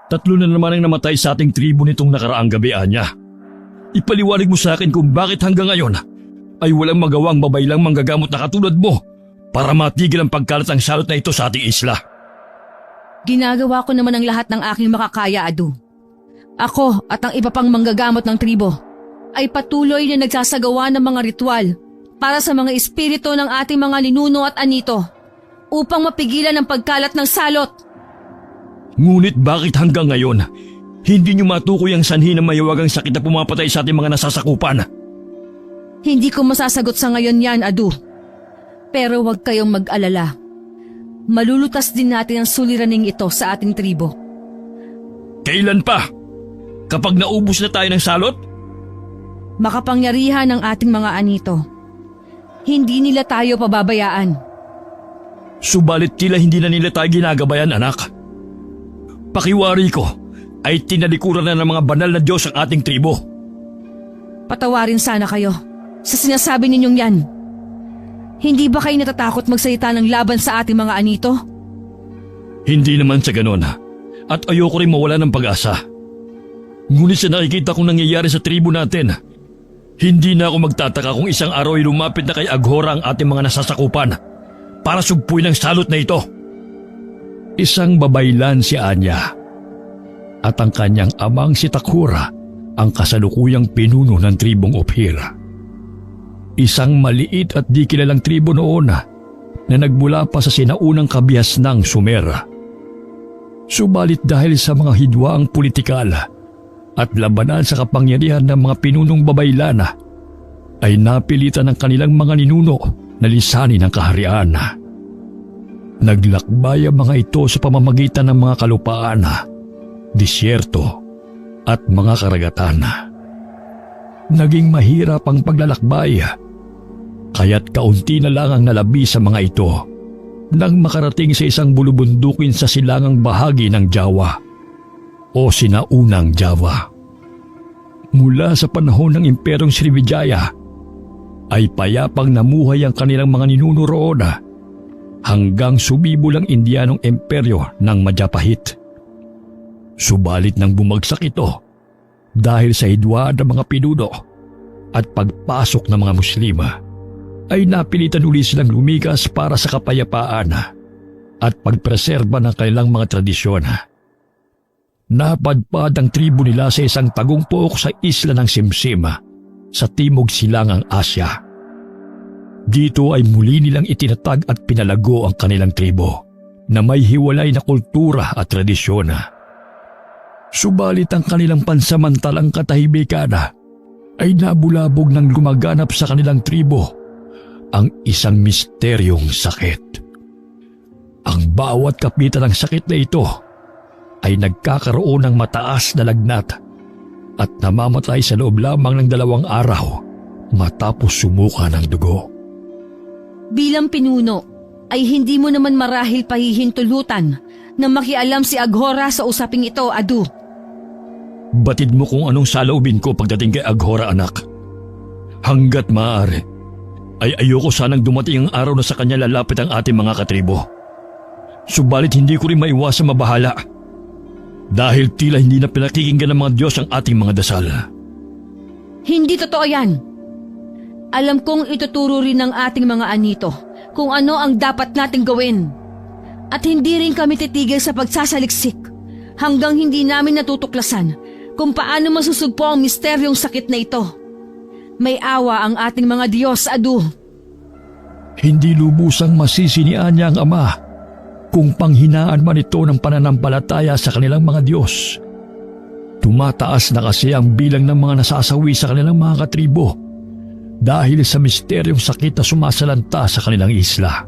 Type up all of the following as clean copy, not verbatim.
Tatlo na naman ang namatay sa ating tribo nitong nakaraang gabi, Anya. Ipaliwanag mo sa akin kung bakit hanggang ngayon ay walang magawang babaylang manggagamot na katulad mo para matigil ang pagkalat ng salot na ito sa ating isla. Ginagawa ko naman ang lahat ng aking makakaya, Adu. Ako at ang iba pang manggagamot ng tribo ay patuloy na nagsasagawa ng mga ritual para sa mga espiritu ng ating mga ninuno at anito upang mapigilan ang pagkalat ng salot. Ngunit bakit hanggang ngayon hindi niyo matukoy ang sanhi ng mahiwagang sakit na pumapatay sa ating mga nasasakupan? Hindi ko masasagot sa ngayon yan, Adu. Pero huwag kayong mag-alala. Malulutas din natin ang suliraning ito sa ating tribo. Kailan pa? Kapag naubos na tayo ng salot? Makapangyarihan ng ating mga anito. Hindi nila tayo pababayaan. Subalit tila hindi na nila tayo ginagabayan, anak. Pakiwari ko ay tinalikuran na ng mga banal na Diyos ang ating tribo. Patawarin sana kayo sa sinasabi ninyong yan. Hindi ba kayo natatakot magsalita ng laban sa ating mga anito? Hindi naman sa ganon, at ayoko rin mawala ng pag-asa. Ngunit sa nakikita kong nangyayari sa tribo natin, hindi na ako magtataka kung isang araw ay lumapit na kay Aghora ang ating mga nasasakupan para sugpuin ang salot na ito. Isang babaylan si Anya at ang kanyang amang si Takhura ang kasalukuyang pinuno ng tribong Ophir. Isang maliit at di kilalang tribo noon na nagmula pa sa sinaunang kabihas ng Sumer. Subalit dahil sa mga hidwaang politikal at labanan sa kapangyarihan ng mga pinunong babaylan ay napilitan ng kanilang mga ninuno na lisanin ang kaharian. Naglakbay ang mga ito sa pamamagitan ng mga kalupaan, disyerto at mga karagatan. Naging mahirap ang paglalakbay, kaya't kaunti na lang ang nalabi sa mga ito nang makarating sa isang bulubundukin sa silangang bahagi ng Java o sinaunang Java. Mula sa panahon ng Imperyong Srivijaya ay payapang namuhay ang kanilang mga ninuno roon hanggang sumibol ang Indianong Imperyo ng Majapahit. Subalit nang bumagsak ito dahil sa hidwaan ng mga pinuno at pagpasok ng mga Muslima, ay napilitan uli silang lumikas para sa kapayapaan at pagpreserba ng kanilang mga tradisyon. Napadpad ang tribo nila sa isang tagumpok sa isla ng Simsim sa timog silangang Asya. Dito ay muli nilang itinatag at pinalago ang kanilang tribo na may hiwalay na kultura at tradisyon. Subalit ang kanilang pansamantalang katahimikan ay nabulabog ng gumaganap sa kanilang tribo ang isang misteryong sakit. Ang bawat kapitan ng sakit na ito ay nagkakaroon ng mataas na lagnat at namamatay sa loob lamang ng 2 araw matapos sumuka ng dugo. Bilang pinuno, ay hindi mo naman marahil pahihintulutan na makialam si Aghora sa usaping ito, Adu. Batid mo kung anong saloobin ko pagdating kay Aghora, anak. Hanggat maaari, ay ayoko sanang dumating ang araw na sa kanya lalapit ang ating mga katribo. Subalit hindi ko rin maiwasang mabahala dahil tila hindi na pinakikinggan ng mga Diyos ang ating mga dasal. Hindi totoo yan. Alam kong ituturo rin ng ating mga anito kung ano ang dapat nating gawin. At hindi rin kami titigil sa pagsasaliksik hanggang hindi namin natutuklasan kung paano masusugpo ang misteryong sakit na ito. May awa ang ating mga Diyos, Adu. Hindi lubusang masisinian niya ang Ama kung panghinaan man ito ng pananampalataya sa kanilang mga Diyos. Tumataas na kasi ang bilang ng mga nasasawi sa kanilang mga katribo dahil sa misteryong sakit na sumasalanta sa kanilang isla.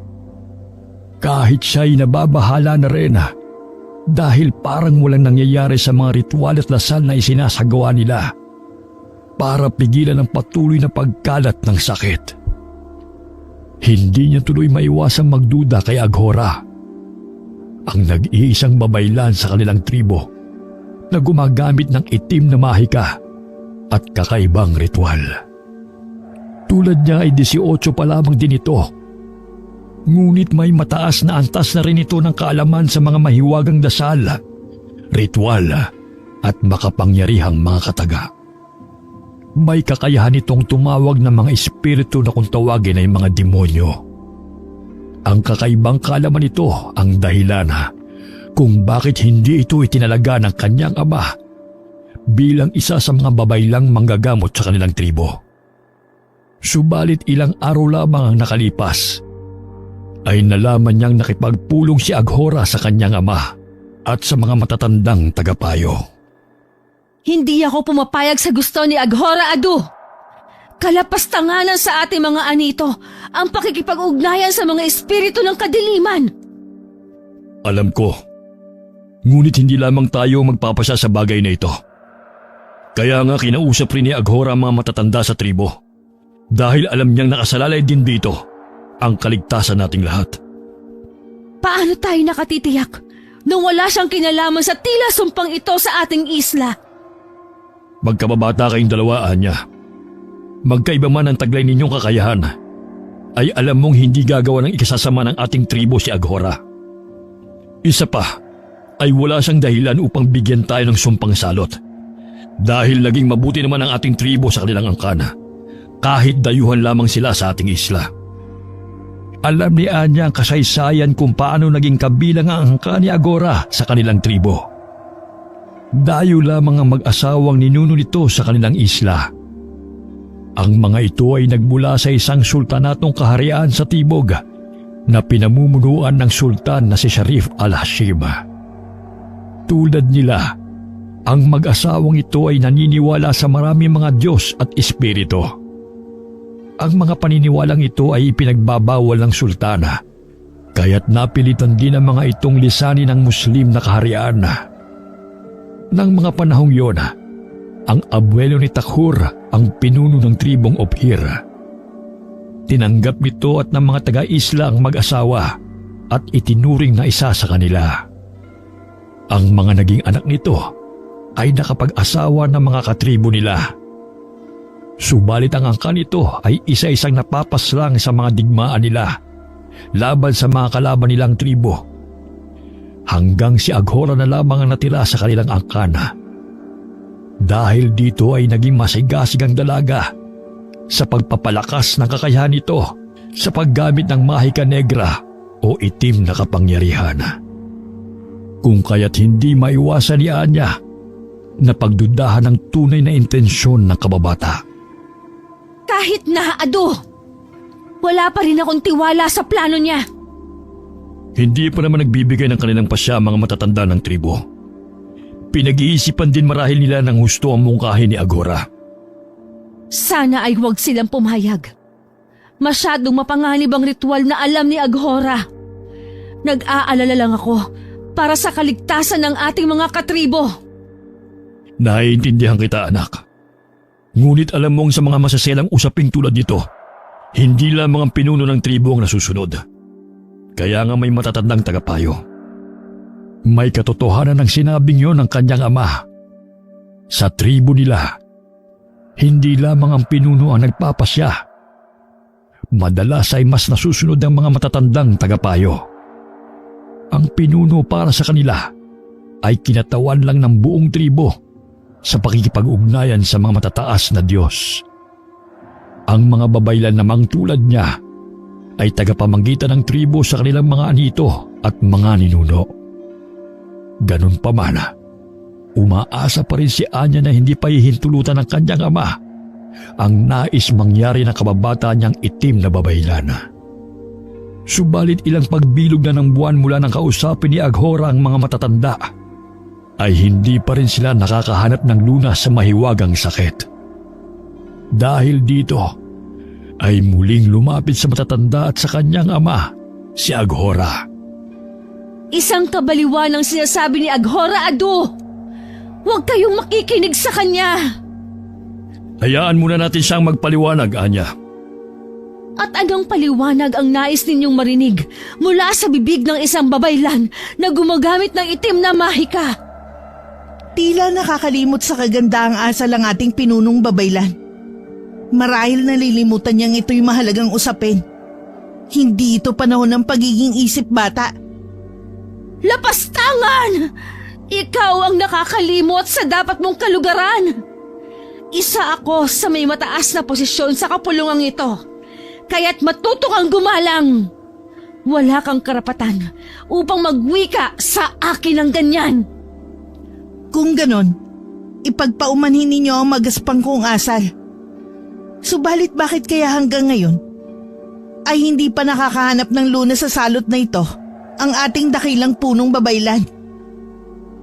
Kahit siya'y nababahala na rin dahil parang walang nangyayari sa mga ritual at dasal na isinasagawa nila para pigilan ang patuloy na pagkalat ng sakit. Hindi niya tuloy maiwasang magduda kay Aghora, ang nag-iisang babaylan sa kanilang tribo na gumagamit ng itim na mahika at kakaibang ritual. Tulad niya ay 18 pa lamang din ito. Ngunit may mataas na antas na rin ito ng kaalaman sa mga mahiwagang dasal ritual at makapangyarihang mga kataga. May kakayahan itong tumawag ng mga espiritu na kung tawagin ay mga demonyo. Ang kakaibang kaalaman nito ang dahilan kung bakit hindi ito itinalaga ng kanyang ama bilang isa sa mga babaylang manggagamot sa kanilang tribo. Subalit ilang araw lamang ang nakalipas, ay nalaman niyang nakipagpulong si Aghora sa kanyang ama at sa mga matatandang tagapayo. Hindi ako pumapayag sa gusto ni Aghora Adu. Kalapastanganan sa ating mga anito ang pakikipag-ugnayan sa mga espiritu ng kadiliman. Alam ko, ngunit hindi lamang tayo magpapasya sa bagay na ito. Kaya nga kinausap rin ni Aghora ang mga matatanda sa tribo dahil alam niyang nakasalalay din dito ang kaligtasan nating lahat. Paano tayo nakatitiyak nung wala siyang kinalaman sa tila sumpang ito sa ating isla? Magkababata kayong dalawaan niya. Magkaiba man ang taglay ninyong kakayahan, ay alam mong hindi gagawa ng ikasasama ng ating tribo si Aghora. Isa pa, ay wala siyang dahilan upang bigyan tayo ng sumpang salot. Dahil naging mabuti naman ang ating tribo sa kanilang angkana, kahit dayuhan lamang sila sa ating isla. Alam ni Anya ang kasaysayan kung paano naging kabilang ang angka ni Aghora sa kanilang tribo. Dayo lamang ang mag-asawang ninuno nito sa kanilang isla. Ang mga ito ay nagmula sa isang sultanatong kaharian sa Tibog na pinamumunuan ng sultan na si Sharif al-Hashim. Tulad nila, ang mag-asawang ito ay naniniwala sa maraming mga Diyos at Espiritu. Ang mga paniniwalang ito ay ipinagbabawal ng sultana, kaya't napilitan din ang mga itong lisanin ng Muslim na kaharian. Nang mga panahong yon, ang abuelo ni Takhur ang pinuno ng tribong Ophir. Tinanggap nito at ng mga taga-isla ang mag-asawa at itinuring na isa sa kanila. Ang mga naging anak nito ay nakapag-asawa ng mga katribo nila. Subalit ang angka nito ay isa-isang napapaslang sa mga digmaan nila laban sa mga kalaban nilang tribo. Hanggang si Aghora na lamang ang natira sa kanilang angkana. Dahil dito ay naging masigasig ang dalaga sa pagpapalakas ng kakayahan nito sa paggamit ng mahika negra o itim na kapangyarihan. Kung kaya't hindi maiwasan ni Anya na pagdudahan ng tunay na intensyon ng kababata. Kahit na, Adu, wala pa rin akong tiwala sa plano niya. Hindi pa naman nagbibigay ng kanilang pasya mga matatanda ng tribo. Pinag-iisipan din marahil nila ng husto ang mungkahi ni Aghora. Sana ay huwag silang pumayag. Masyadong mapanganib ang ritual na alam ni Aghora. Nag-aalala lang ako para sa kaligtasan ng ating mga katribo. Naiintindihan kita, anak. Ngunit alam mong sa mga masaselang usaping tulad nito, hindi lamang ang pinuno ng tribo ang nasusunod. Kaya nga may matatandang tagapayo. May katotohanan ng sinabing yon ng kanyang ama. Sa tribo nila, hindi lamang ang pinuno ang nagpapasya. Madalas ay mas nasusunod ang mga matatandang tagapayo. Ang pinuno para sa kanila ay kinatawan lang ng buong tribo sa pakikipag-ugnayan sa mga matataas na Diyos. Ang mga babaylan namang tulad niya ay tagapamanggitan ng tribo sa kanilang mga anito at mga ninuno. Ganun pa man, umaasa pa rin si Anya na hindi pa hihintulutan ng kanyang ama ang nais mangyari ng kababata niyang itim na babaylan. Subalit ilang pagbilog na ng buwan mula nang kausapin ni Aghora ang mga matatanda, ay hindi pa rin sila nakakahanap ng lunas sa mahiwagang sakit. Dahil dito, ay muling lumapit sa matatanda at sa kanyang ama, si Aghora. Isang kabaliwan ang sinasabi ni Aghora, Adu. Huwag kayong makikinig sa kanya. Hayaan muna natin siyang magpaliwanag, Anya. At anong paliwanag ang nais ninyong marinig mula sa bibig ng isang babaylan na gumagamit ng itim na mahika? Tila nakakalimot sa kagandaang asal ang ating pinunong babaylan. Marahil nalilimutan niyang ito'y mahalagang usapin. Hindi ito panahon ng pagiging isip bata. Lapastangan! Ikaw ang nakakalimot sa dapat mong kalugaran. Isa ako sa may mataas na posisyon sa kapulungang ito. Kaya't matuto kang gumalang. Wala kang karapatan upang magwika sa akin ng ganyan. Kung ganon, ipagpaumanhin ninyo ang magaspang kong asal. Subalit bakit kaya hanggang ngayon ay hindi pa nakakahanap ng lunas sa salot na ito ang ating dakilang punong babaylan?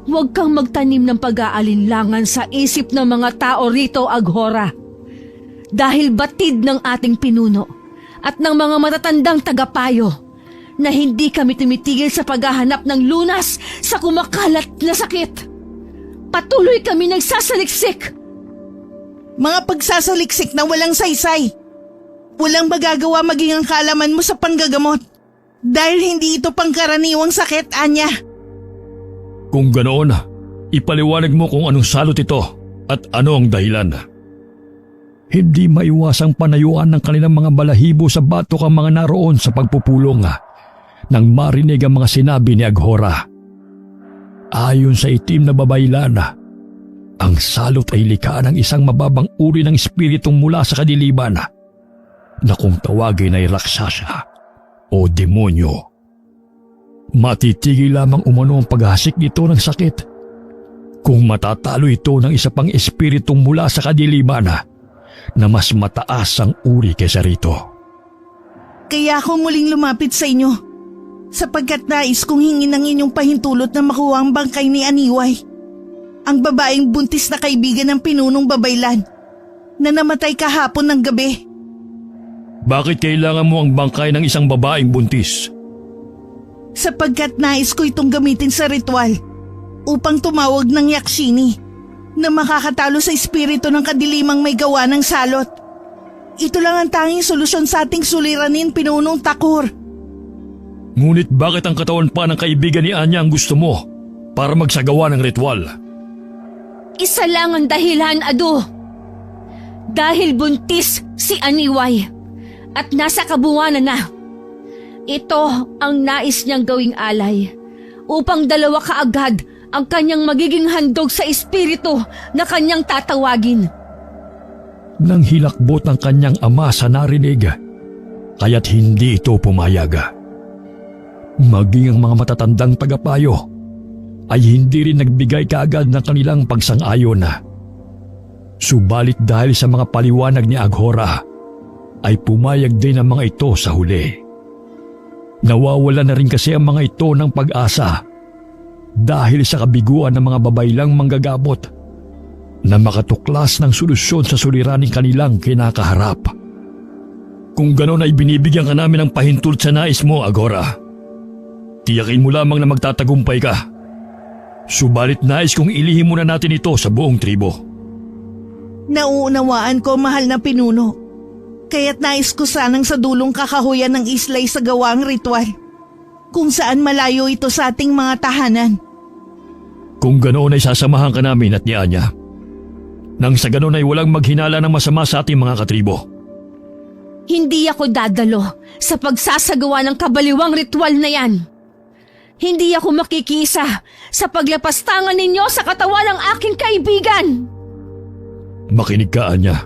Huwag kang magtanim ng pag-aalinlangan sa isip ng mga tao rito, Aghora. Dahil batid ng ating pinuno at ng mga matatandang tagapayo na hindi kami tumitigil sa paghahanap ng lunas sa kumakalat na sakit. Patuloy kami nagsasaliksik. Mga pagsasaliksik na walang saysay. Walang magagawa maging ang kaalaman mo sa panggagamot. Dahil hindi ito pangkaraniwang sakit, Anya. Kung ganoon, ipaliwanag mo kung anong salot ito at ano ang dahilan. Hindi maiwasang panayuan ng kanilang mga balahibo sa batok ang mga naroon sa pagpupulong nang marinig ang mga sinabi ni Aghora. Ayon sa itim na babaylan, ang salot ay likha ng isang mababang uri ng espiritong mula sa kadiliman na kung tawagin ay raksasa o demonyo. Matitigil lamang umano ang paghasik nito ng sakit kung matatalo ito ng isa pang espiritong mula sa kadiliman na mas mataas ang uri kaysa rito. Kaya ako muling lumapit sa inyo sapagkat nais kong hingin ang inyong pahintulot na makuha ang bangkay ni Aniway, ang babaeng buntis na kaibigan ng pinunong babaylan na namatay kahapon ng gabi. Bakit kailangan mo ang bangkay ng isang babaeng buntis? Sapagkat nais ko itong gamitin sa ritual upang tumawag ng Yakshini na makakatalo sa espiritu ng kadilimang may gawa ng salot. Ito lang ang tanging solusyon sa ating suliranin, Pinunong Takur. Ngunit bakit ang katawan pa ng kaibigan ni Anya ang gusto mo para magsagawa ng ritual? Isa lang ang dahilan, Adu. Dahil buntis si Aniway at nasa kabuwanan na. Ito ang nais niyang gawing alay upang dalawa kaagad ang kanyang magiging handog sa espiritu na kanyang tatawagin. Nang hilakbot ng kanyang ama sa narinig, kaya't hindi ito pumayag. Maging ang mga matatandang tagapayo ay hindi rin nagbigay kaagad ng kanilang pagsang-ayon. Subalit dahil sa mga paliwanag ni Aghora, ay pumayag din ang mga ito sa huli. Nawawala na rin kasi ang mga ito ng pag-asa dahil sa kabiguan ng mga babaylang manggagabot na makatuklas ng solusyon sa suliraning kanilang kinakaharap. Kung gano'n ay binibigyan ka namin ng pahintulot sa nais mo, Aghora. Tiyakin mo lamang na magtatagumpay ka. Subalit nais kong ilihim muna natin ito sa buong tribo. Nauunawaan ko, mahal na pinuno. Kaya't nais ko sanang sa dulong kakahuyan ng islay sa gawaang ritual, kung saan malayo ito sa ating mga tahanan. Kung ganoon ay sasamahan ka namin at ni Anya. Nang sa ganoon ay walang maghinala ng masama sa ating mga katribo. Hindi ako dadalo sa pagsasagawa ng kabaliwang ritual na yan. Hindi ako makikisa sa paglapastangan ninyo sa katawan ng aking kaibigan. Makinig ka, Anya.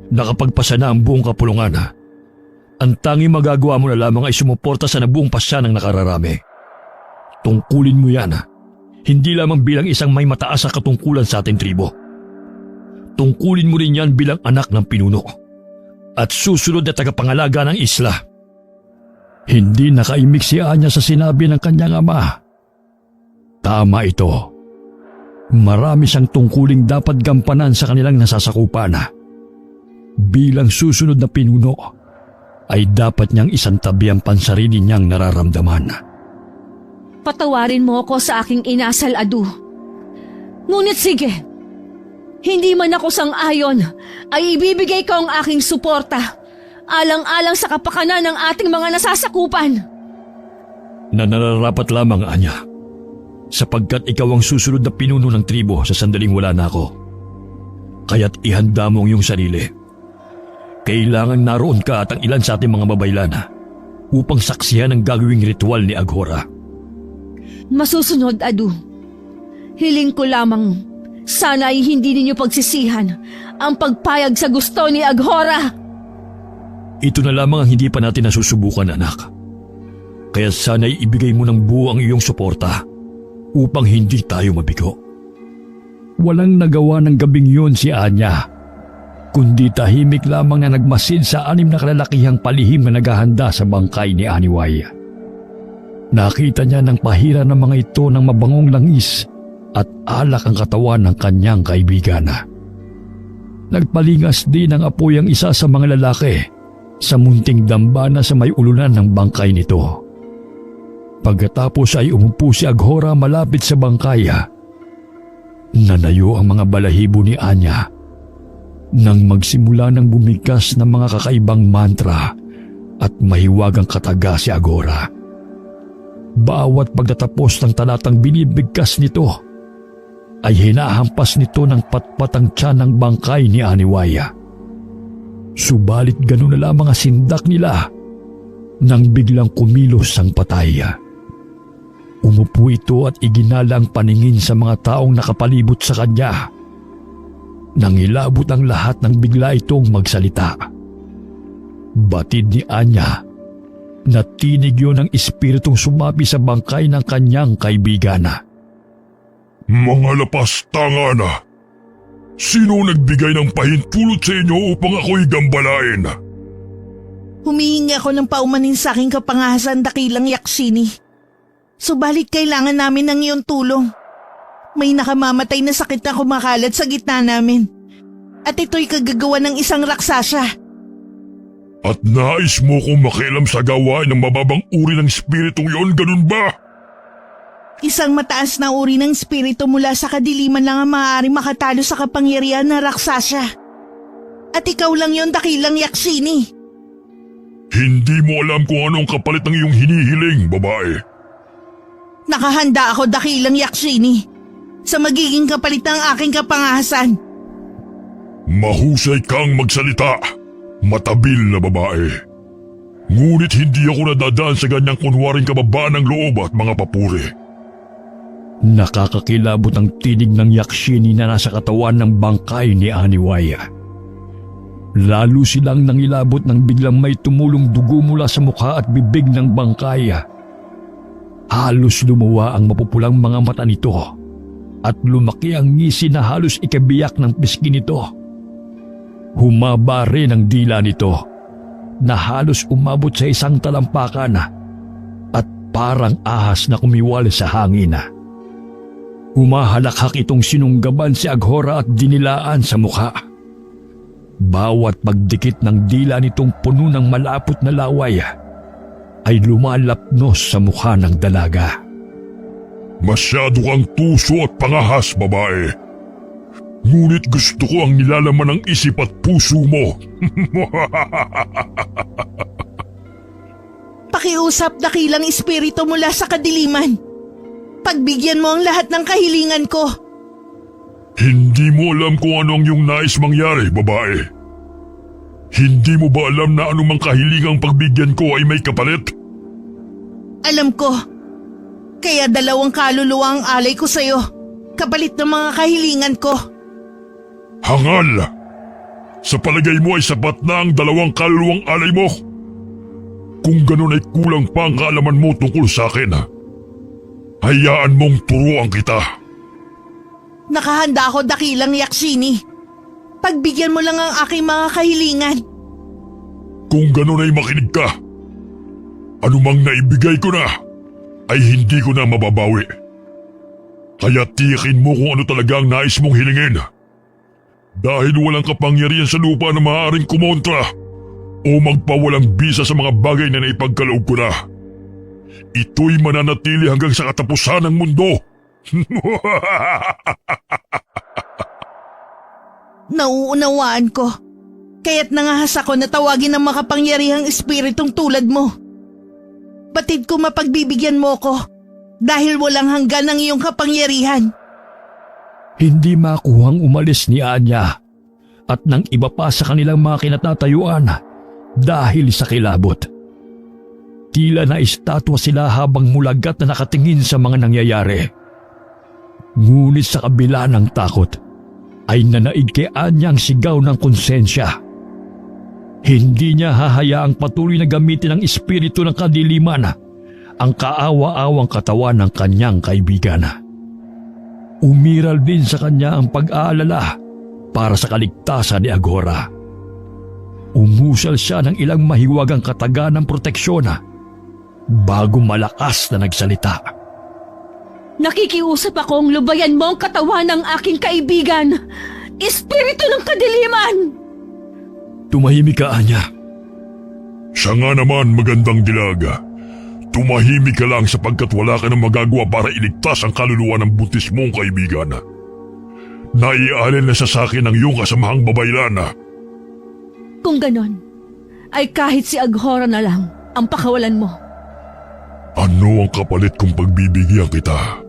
Nakapagpasa na ang buong kapulungan. Ang tanging magagawa mo na lamang ay sumuporta sa nabuong pasya ng nakararami. Tungkulin mo yan, hindi lamang bilang isang may mataas na katungkulan sa ating tribo. Tungkulin mo rin yan bilang anak ng pinuno at susunod na tagapangalaga ng isla. Hindi nakaimik si Anya sa sinabi ng kanyang ama. Tama ito. Marami siyang tungkuling dapat gampanan sa kanilang nasasakupan. Bilang susunod na pinuno, ay dapat niyang isantabi ang pansarili niyang nararamdaman. Patawarin mo ako sa aking inasal, Adu. Ngunit sige, hindi man ako sang-ayon, ay ibibigay ko ang aking suporta, alang-alang sa kapakanan ng ating mga nasasakupan. Na nararapat lamang, Anya, sapagkat ikaw ang susunod na pinuno ng tribo sa sandaling wala na ako. Kaya't ihanda mo ang iyong sarili. Kailangan naroon ka at ang ilan sa ating mga babaylan upang saksihan ang gagawing ritual ni Aghora. Masusunod, Adu. Hiling ko lamang, sana ay hindi ninyo pagsisihan ang pagpayag sa gusto ni Aghora. Ito na lamang ang hindi pa natin nasusubukan, anak. Kaya sana'y ibigay mo ng buo ang iyong suporta upang hindi tayo mabigo. Walang nagawa ng gabing yun si Anya, kundi tahimik lamang na nagmasid sa 6 na kalalakihang palihim na naghahanda sa bangkay ni Aniway. Nakita niya ng pahira ng mga ito ng mabangong langis at alak ang katawan ng kanyang kaibigan. Nagpalingas din ng apoy ang isa sa mga lalaki sa munting dambana sa may ulunan ng bangkay nito. Pagkatapos ay umupo si Aghora malapit sa bangkay. Nanayo ang mga balahibo ni Anya nang magsimula ng bumigkas ng mga kakaibang mantra at mahiwagang kataga si Aghora. Bawat pagtatapos ng talatang binibigkas nito ay hinahampas nito ng patpatang tiyan ng bangkay ni Aniwaya. Subalit gano'n na lamang ang sindak nila nang biglang kumilos ang patay. Umupo ito at iginala ang paningin sa mga taong nakapalibot sa kanya. Nang ilabot ang lahat ng bigla itong magsalita. Batid ni Anya na tinig yun ng espiritong sumapi sa bangkay ng kanyang kaibigan. Mga lapastangan! Sino nagbigay ng pahintulot sa inyo upang ako'y gambalain? Humihingi ako ng paumanin sa aking kapangahasan, dakilang Yaksini. Subalit kailangan namin ng iyong tulong. May nakamamatay na sakit na kumakalat sa gitna namin. At ito'y kagagawa ng isang raksasa. At nais mo kong makialam sa gawain ng mababang uri ng espiritong yon, ganun ba? Isang mataas na uri ng espiritu mula sa kadiliman lang ang maaaring makatalo sa kapangyarihan na raksasa. At ikaw lang yon, dakilang Yaksini. Hindi mo alam kung ano ang kapalit ng iyong hinihiling, babae. Nakahanda ako, dakilang Yaksini, sa magiging kapalit ng aking kapangahasan. Mahusay kang magsalita, matabil na babae. Ngunit hindi ako nadadaan sa ganyang kunwaring kababaan ng loob at mga papuri. Nakakakilabot ang tinig ng Yaksini na nasa katawan ng bangkay ni Aniwaya. Lalo silang nangilabot nang biglang may tumulong dugo mula sa mukha at bibig ng bangkay. Halos lumuwa ang mapupulang mga mata nito at lumaki ang ngisi na halos ikabiyak ng pisngi nito. Humaba rin ang dila nito na halos umabot sa isang talampakan at parang ahas na kumiwal sa hangin. Humahalakhak itong sinunggaban si Aghora at dinilaan sa mukha. Bawat pagdikit ng dila nitong puno ng malapot na laway ay lumalapnos sa mukha ng dalaga. Masyado kang tuso at pangahas, babae. Ngunit gusto ko ang nilalaman ng isip at puso mo. Pakiusap, dakilang espiritu mula sa kadiliman. Pagbigyan mo ang lahat ng kahilingan ko. Hindi mo alam kung ano ang iyong nais mangyari, babae. Hindi mo ba alam na anumang kahilingang pagbigyan ko ay may kapalit? Alam ko. Kaya 2 kaluluwa ang alay ko sa'yo, kapalit ng mga kahilingan ko. Hangal! Sa palagay mo ay sapat na ang 2 kaluluwang alay mo? Kung ganun ay kulang pa ang kaalaman mo tungkol sa akin. Hayaan mong turuan kita. Nakahanda ako, dakilang Yaksini. Pagbigyan mo lang ang aking mga kahilingan. Kung ganun ay makinig ka. Anumang naibigay ko na ay hindi ko na mababawi. Kaya tiyakin mo kung ano talaga ang nais mong hilingin. Dahil walang kapangyarihan sa lupa na maaaring kumontra o magpawalang bisa sa mga bagay na naipagkaloob ko na. Ito'y mananatili hanggang sa katapusan ng mundo. Nauunawaan ko. Kaya't nangahas ako na tawagin ng makapangyarihang espiritong tulad mo. Batid ko mapagbibigyan mo ko dahil walang hanggan ang iyong kapangyarihan. Hindi makuhang umalis ni Anya at nang iba pa sa kanilang mga kinatatayuan dahil sa kilabot. Tila na estatwa sila habang mulagat na nakatingin sa mga nangyayari. Ngunit sa kabila ng takot, ay nanaig kay Anya ang sigaw ng konsensya. Hindi niya hahayaang patuloy na gamitin ang espiritu ng kadiliman ang kaawa-awang katawan ng kanyang kaibigan. Umiral din sa kanya ang pag-aalala para sa kaligtasan ni Agora. Umusal siya ng ilang mahiwagang kataga ng proteksyon bago malakas na nagsalita. Nakikiusap akong lubayan mo ang katawan ng aking kaibigan. Espiritu ng kadiliman! Tumahimik ka, Anya. Siya nga naman, magandang dilaga. Tumahimik ka lang sapagkat wala ka nang magagawa para iligtas ang kaluluwa ng buntis mong kaibigan. Naialin na sa sakin ng iyong kasamahang babaylana. Kung ganon, ay kahit si Aghora na lang ang pakawalan mo. Ano ang kapalit kung pagbibigyan kita?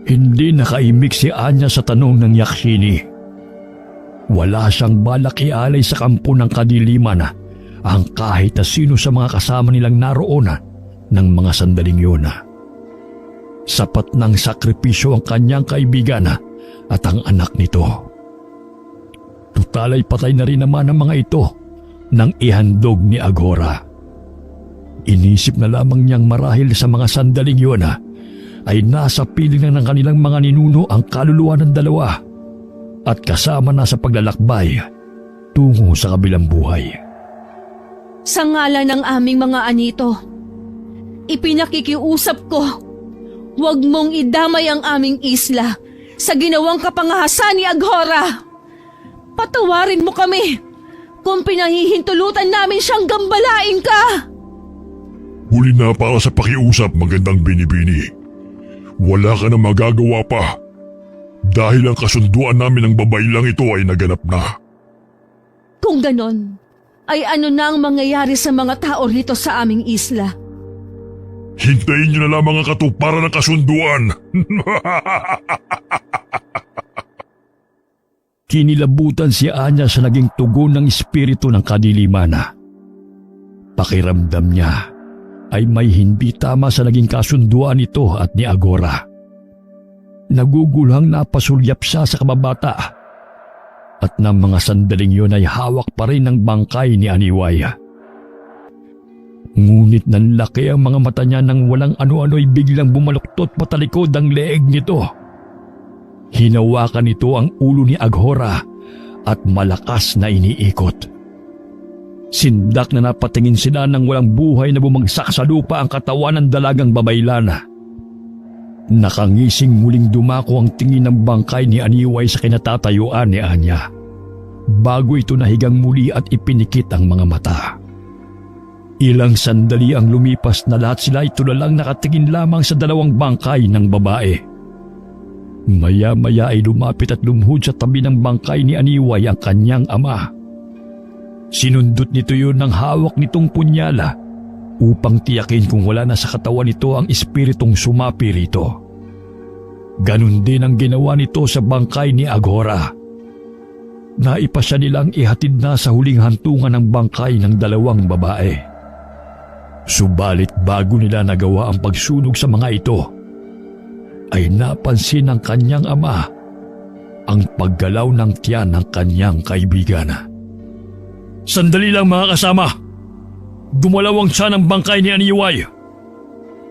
Hindi nakaimik si Anya sa tanong ng Yakshini. Wala siyang balak ialay sa kampo ng kadiliman ang kahit na sino sa mga kasama nilang naroon ng mga sandaling yun. Sapat ng sakripisyo ang kanyang kaibigan at ang anak nito. Tutal ay patay na rin naman ang mga ito nang ihandog ni Agora. Inisip na lamang niyang marahil sa mga sandaling yun ay nasa piling na ng kanilang mga ninuno ang kaluluwa ng dalawa at kasama na sa paglalakbay tungo sa kabilang buhay. Sa ngalan ng aming mga anito, ipinakikiusap ko, huwag mong idamay ang aming isla sa ginawang kapangahasan ni Aghora. Patawarin mo kami kung pinahihintulutan namin siyang gambalain ka. Huli na para sa pakiusap, magandang binibini. Wala ka na magagawa pa dahil ang kasunduan namin ng babaylang ito ay naganap na. Kung ganon, ay ano na ang mangyayari sa mga tao rito sa aming isla? Hintayin niyo na lamang ang katuparan ng kasunduan. Kinilabutan si Anya sa naging tugon ng espiritu ng kadiliman. Pakiramdam niya ay may hindi tama sa naging kasunduan nito at ni Agora. Nagugulhang napasulyap siya sa kababata at ng mga sandaling yun ay hawak pa rin ng bangkay ni Aniway. Ngunit nanlaki ang mga mata niya nang walang ano-ano'y biglang bumaluktot patalikod ang leeg nito. Hinawakan nito ang ulo ni Aghora at malakas na iniikot. Sindak na napatingin sila nang walang buhay na bumagsak sa lupa ang katawan ng dalagang babaylana. Nakangising muling dumako ang tingin ng bangkay ni Aniway sa kinatatayuan ni Anya. Bago ito nahigang muli at ipinikit ang mga mata. Ilang sandali ang lumipas na lahat sila ay tulalang nakatingin lamang sa dalawang bangkay ng babae. Maya-maya ay lumapit at lumuhod sa tabi ng bangkay ni Aniway ang kanyang ama. Sinundot nito yun ng hawak nitong punyala upang tiyakin kung wala na sa katawan nito ang espiritong sumapi rito. Ganon din ang ginawa nito sa bangkay ni Aghora. Naipasya nilang ihatid na sa huling hantungan ng bangkay ng dalawang babae. Subalit bago nila nagawa ang pagsunog sa mga ito, ay napansin ng kanyang ama ang paggalaw ng tiyan ng kanyang kaibigan. Sandali lang mga kasama. Gumalaw ang tiyan ng bangkay ni Aniway.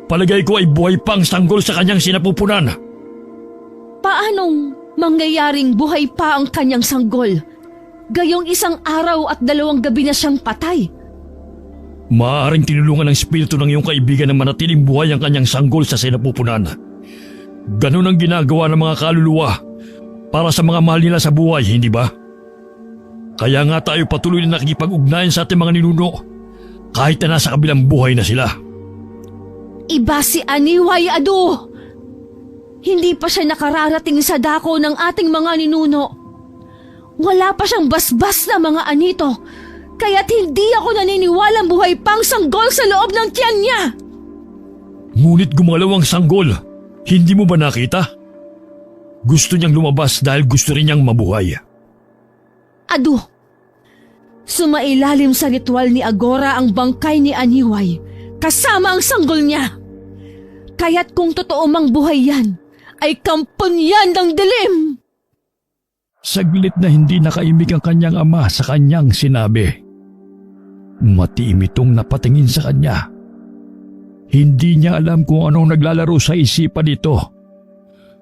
Palagay ko ay buhay pang sanggol sa kanyang sinapupunan. Paanong mangyayaring buhay pa ang kanyang sanggol? Gayong isang araw at 2 gabi na siyang patay. Maaaring tinulungan ng espiritu ng iyong kaibigan na manatiling buhay ang kanyang sanggol sa sinapupunan. Ganun ang ginagawa ng mga kaluluwa para sa mga mahal nila sa buhay, hindi ba? Kaya nga tayo patuloy na nakikipag-ugnayan sa ating mga ninuno kahit na nasa kabilang buhay na sila. Iba si Aniway, Adu. Hindi pa siya nakararating sa dako ng ating mga ninuno. Wala pa siyang basbas na mga anito, kaya't hindi ako naniniwalang buhay pang sanggol sa loob ng tiyan niya. Ngunit gumalaw ang sanggol, hindi mo ba nakita? Gusto niyang lumabas dahil gusto rin niyang mabuhay. Adu, sumailalim sa ritual ni Agora ang bangkay ni Aniway kasama ang sanggol niya. Kaya't kung totoo mang buhay yan, ay kampunyan ng dilim. Saglit na hindi nakaimik ang kanyang ama sa kanyang sinabi. Matiim itong napatingin sa kanya. Hindi niya alam kung anong naglalaro sa isipan nito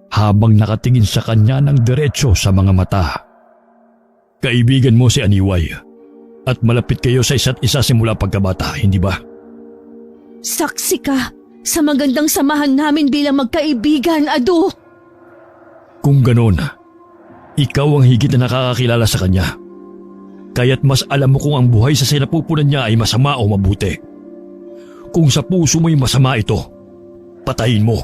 habang nakatingin sa kanya ng diretso sa mga mata. Kaibigan mo si Aniway at malapit kayo sa isa't isa simula pagkabata, hindi ba? Saksi ka sa magandang samahan namin bilang magkaibigan, Adu. Kung ganon, ikaw ang higit na nakakakilala sa kanya. Kaya't mas alam mo kung ang buhay sa sinapupunan niya ay masama o mabuti. Kung sa puso mo'y masama ito, patayin mo.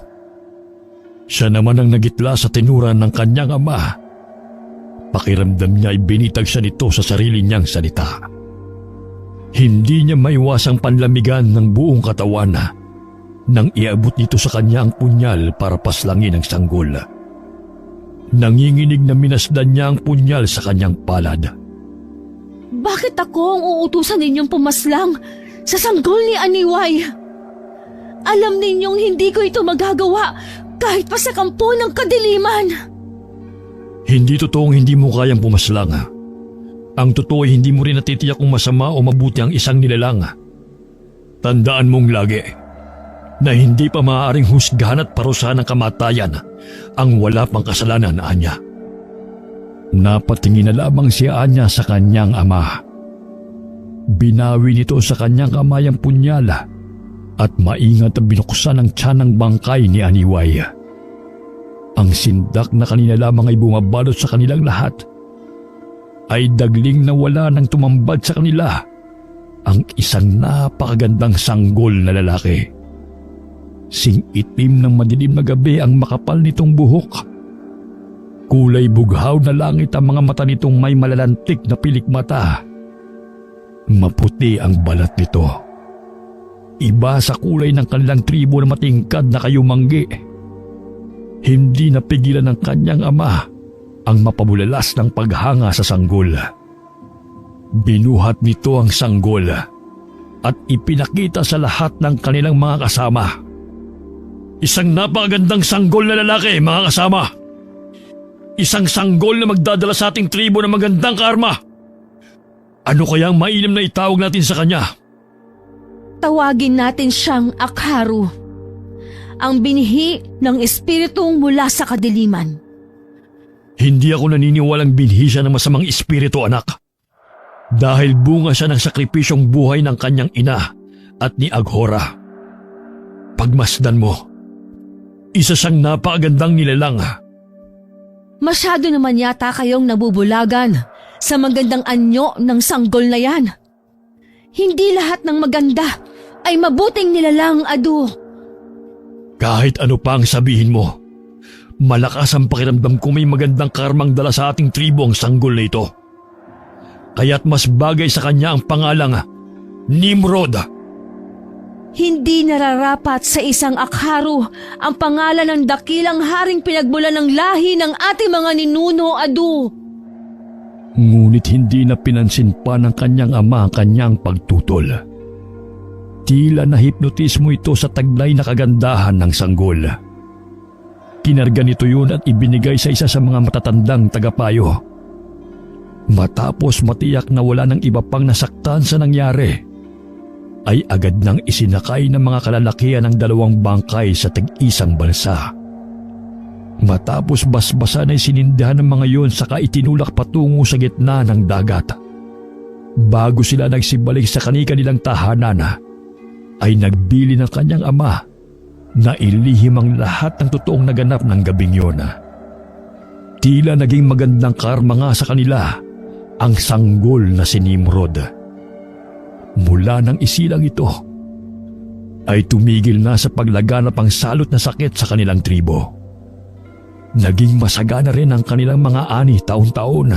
Siya naman ang nagitla sa tinuran ng kanyang ama. Pakiramdam niya ay binitag siya nito sa sarili niyang salita. Hindi niya maiwasang panlamigan ng buong katawan nang iabot nito sa kanya ang punyal para paslangin ang sanggol. Nanginginig na minasdan niya ang punyal sa kanyang palad. Bakit ako ang uutusan ninyong pumaslang sa sanggol ni Aniway? Alam ninyong hindi ko ito magagawa kahit pa sa kampo ng kadiliman. Hindi totoong hindi mo kayang pumaslang. Ang totoo ay hindi mo rin natitiyak kung masama o mabuti ang isang nilalang. Tandaan mong lagi na hindi pa maaaring husgahan at parusahan ng kamatayan ang wala pang kasalanan, Anya. Napatingin na lamang si Anya sa kanyang ama. Binawi nito sa kanyang kamay ang punyala at maingat na binuksan ang tiyan ng bangkay ni Aniway. Ang sindak na kanina lamang ay bumabalot sa kanilang lahat ay dagling nawala nang tumambad sa kanila ang isang napakagandang sanggol na lalaki. Sing-itim ng madilim na gabi ang makapal nitong buhok. Kulay bughaw na langit ang mga mata nitong may malalantik na pilikmata. Maputi ang balat nito. Iba sa kulay ng kanilang tribo na matingkad na kayumanggi. Hindi napigilan ng kanyang ama ang mapabulalas ng paghanga sa sanggol. Binuhat nito ang sanggol at ipinakita sa lahat ng kanilang mga kasama. Isang napakagandang sanggol na lalaki, mga kasama. Isang sanggol na magdadala sa ating tribo ng magandang karma. Ano kaya ang mainam na itawag natin sa kanya? Tawagin natin siyang Akharu, ang binhi ng espiritong mula sa kadiliman. Hindi ako naniniwalang binhi siya ng masamang espiritu, anak. Dahil bunga siya ng sakripisyong buhay ng kanyang ina at ni Aghora. Pagmasdan mo, isa siyang napakagandang nilalang. Masyado naman yata kayong nabubulagan sa magandang anyo ng sanggol na yan. Hindi lahat ng maganda ay mabuting nilalang, Adu. Kahit ano pa ang sabihin mo, malakas ang pakiramdam ko may magandang karmang dala sa ating tribo ang sanggol na ito. Kaya't mas bagay sa kanya ang pangalang Nimrod. Hindi nararapat sa isang Akharu ang pangalan ng dakilang haring pinagmulan ng lahi ng ating mga ninuno, Adu. Ngunit hindi na pinansin pa ng kanyang ama ang kanyang pagtutol. Tila nahipnotismo ito sa taglay na kagandahan ng sanggol. Kinarga nito yun at ibinigay sa isa sa mga matatandang tagapayo. Matapos matiyak na wala ng iba pang nasaktan sa nangyari, ay agad nang isinakay ng mga kalalakihan ng dalawang bangkay sa tig-isang balsa. Matapos basbasan ay sinindihan ng mga yun saka itinulak patungo sa gitna ng dagat. Bago sila nagsibalik sa kanilang tahanan, ay nagbili ng kanyang ama na ilihim ang lahat ng totoong naganap ng gabing yun. Tila naging magandang karma nga sa kanila ang sanggol na si Nimrod. Mula nang isilang ito, ay tumigil na sa paglaganap ang salot na sakit sa kanilang tribo. Naging masagana rin ang kanilang mga ani taon-taon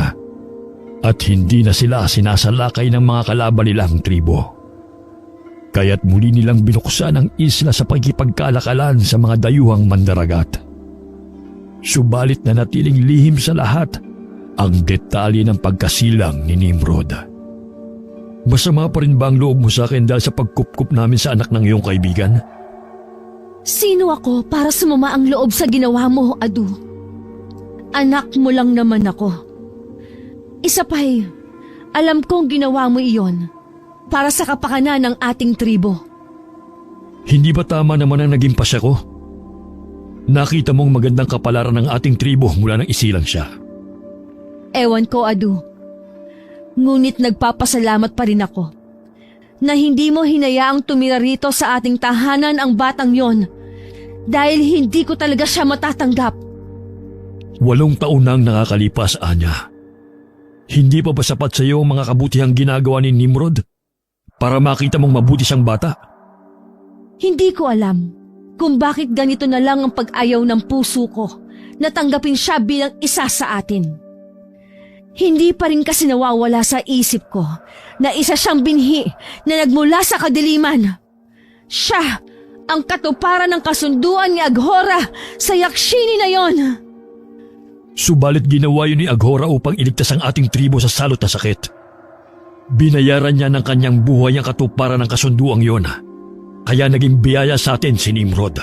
at hindi na sila sinasalakay ng mga kalaban nilang tribo. Kaya't muli nilang binuksan ang isla sa pagkipagkalakalan sa mga dayuhang mandaragat. Subalit na natiling lihim sa lahat ang detalye ng pagkasilang ni Nimrod. Masama pa rin ba ang loob mo sa akin dahil sa pagkupkup namin sa anak ng iyong kaibigan? Sino ako para sumama ang loob sa ginawa mo, Adu? Anak mo lang naman ako. Isa pa'y, alam kong ginawa mo iyon para sa kapakanan ng ating tribo. Hindi ba tama naman ang naging pasya ko? Nakita mong magandang kapalaran ng ating tribo mula nang isilang siya. Ewan ko, Adu. Ngunit nagpapasalamat pa rin ako na hindi mo hinayaang tumira rito sa ating tahanan ang batang yon dahil hindi ko talaga siya matatanggap. 8 taon nang nakakalipas, Anya. Hindi pa ba sapat sa iyo ang mga kabutihang ginagawa ni Nimrod para makita mong mabuti siyang bata? Hindi ko alam kung bakit ganito na lang ang pag-ayaw ng puso ko na tanggapin siya bilang isa sa atin. Hindi pa rin kasi nawawala sa isip ko na isa siyang binhi na nagmula sa kadiliman. Siya ang katuparan ng kasunduan ni Aghora sa Yakshini na yon. Subalit ginawa yun ni Aghora upang iligtas ang ating tribo sa salot na sakit. Binayaran niya ng kanyang buhay ang katuparan ng kasunduang yon. Kaya naging biyaya sa atin si Nimrod.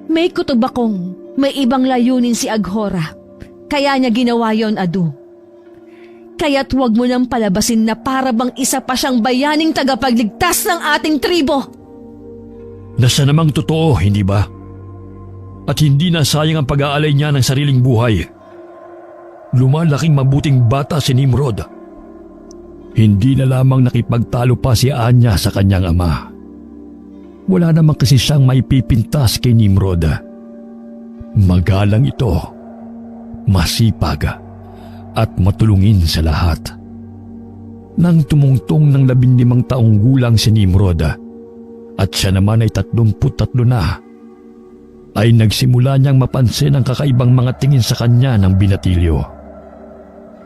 May kutob akong may ibang layunin si Aghora. Kaya niya ginawa yon, Adu. Kaya't huwag mo nang palabasin na para bang isa pa siyang bayaning tagapagligtas ng ating tribo. Nasa namang totoo, hindi ba? At hindi na sayang ang pag-aalay niya ng sariling buhay. Lumalaking mabuting bata si Nimrod. Hindi na lamang nakipagtalo pa si Anya sa kanyang ama. Wala naman kasi siyang maipipintas kay Nimrod. Magalang ito, masipag, at matulungin sa lahat. Nang tumungtong ng 15 taong gulang si Nimrod at siya naman ay 33 na, ay nagsimula niyang mapansin ang kakaibang mga tingin sa kanya ng binatilyo.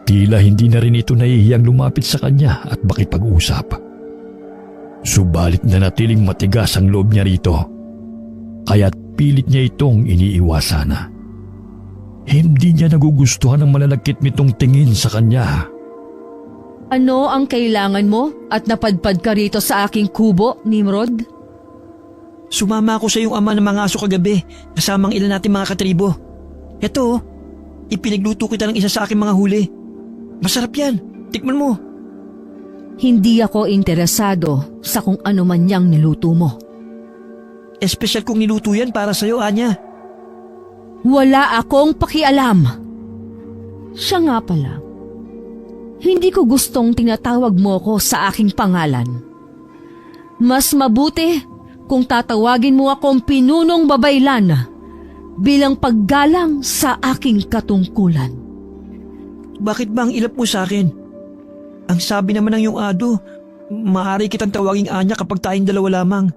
Tila hindi na rin ito nahihiyang lumapit sa kanya at makipag-usap. Subalit nanatiling matigas ang loob niya rito, kaya't pilit niya itong iniiwasan. Hindi niya nagugustuhan ang malalagkit nitong tingin sa kanya. Ano ang kailangan mo at napadpad ka rito sa aking kubo, Nimrod? Sumama ako sa iyong ama ng mga aso kagabi kasamang ilan natin mga katribo. Eto, ipinagluto kita ng isa sa aking mga huli. Masarap yan, tikman mo. Hindi ako interesado sa kung ano man niyang niluto mo. Espesyal kong niluto yan para sa iyo, Anya. Wala akong pakialam. Siya nga pala. Hindi ko gustong tinatawag mo ko sa aking pangalan. Mas mabuti kung tatawagin mo akong Pinunong Babaylan bilang paggalang sa aking katungkulan. Bakit ba ang ilap mo sa akin? Ang sabi naman ng iyong ado, maaari kitang tawaging Anya kapag tayong dalawa lamang.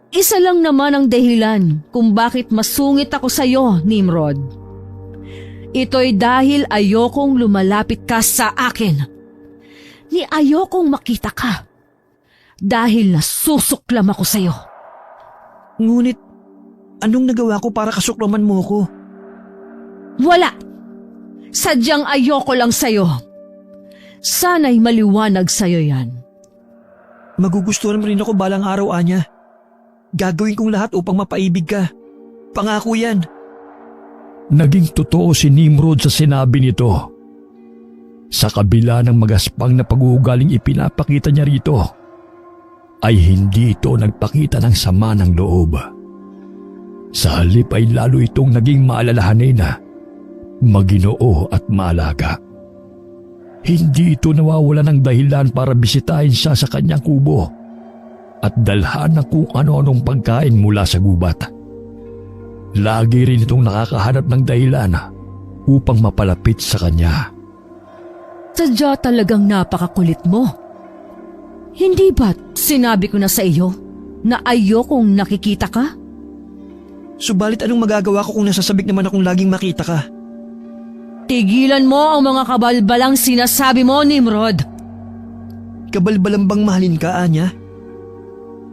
Isa lang naman ang dahilan kung bakit masungit ako sa iyo, Nimrod. Ito'y dahil ayokong lumalapit ka sa akin. Ni ayokong makita ka. Dahil nasusuklam ako sa iyo. Ngunit, anong nagawa ko para kasuklaman mo ko? Wala. Sadyang ayoko lang sa iyo. Sana'y maliwanag sa iyo yan. Magugustuhan mo rin ako balang araw, Anya. Gagawin kong lahat upang mapaibig ka. Pangako yan. Naging totoo si Nimrod sa sinabi nito. Sa kabila ng magaspang na pag-uugaling ipinapakita niya rito, ay hindi ito nagpakita ng sama ng loob. Sa halip ay lalo itong naging maalalahanin na maginoo at maalaga. Hindi ito nawawala ng dahilan para bisitahin siya sa kanyang kubo at dalhan ng kung ano-anong pagkain mula sa gubat. Lagi rin itong nakakahanap ng dahilan upang mapalapit sa kanya. Sadya talagang napakakulit mo. Hindi ba't sinabi ko na sa iyo na ayokong nakikita ka? Subalit anong magagawa ko kung nasasabik naman akong laging makita ka? Tigilan mo ang mga kabalbalang sinasabi mo, Nimrod. Kabalbalang bang mahalin ka, Anya?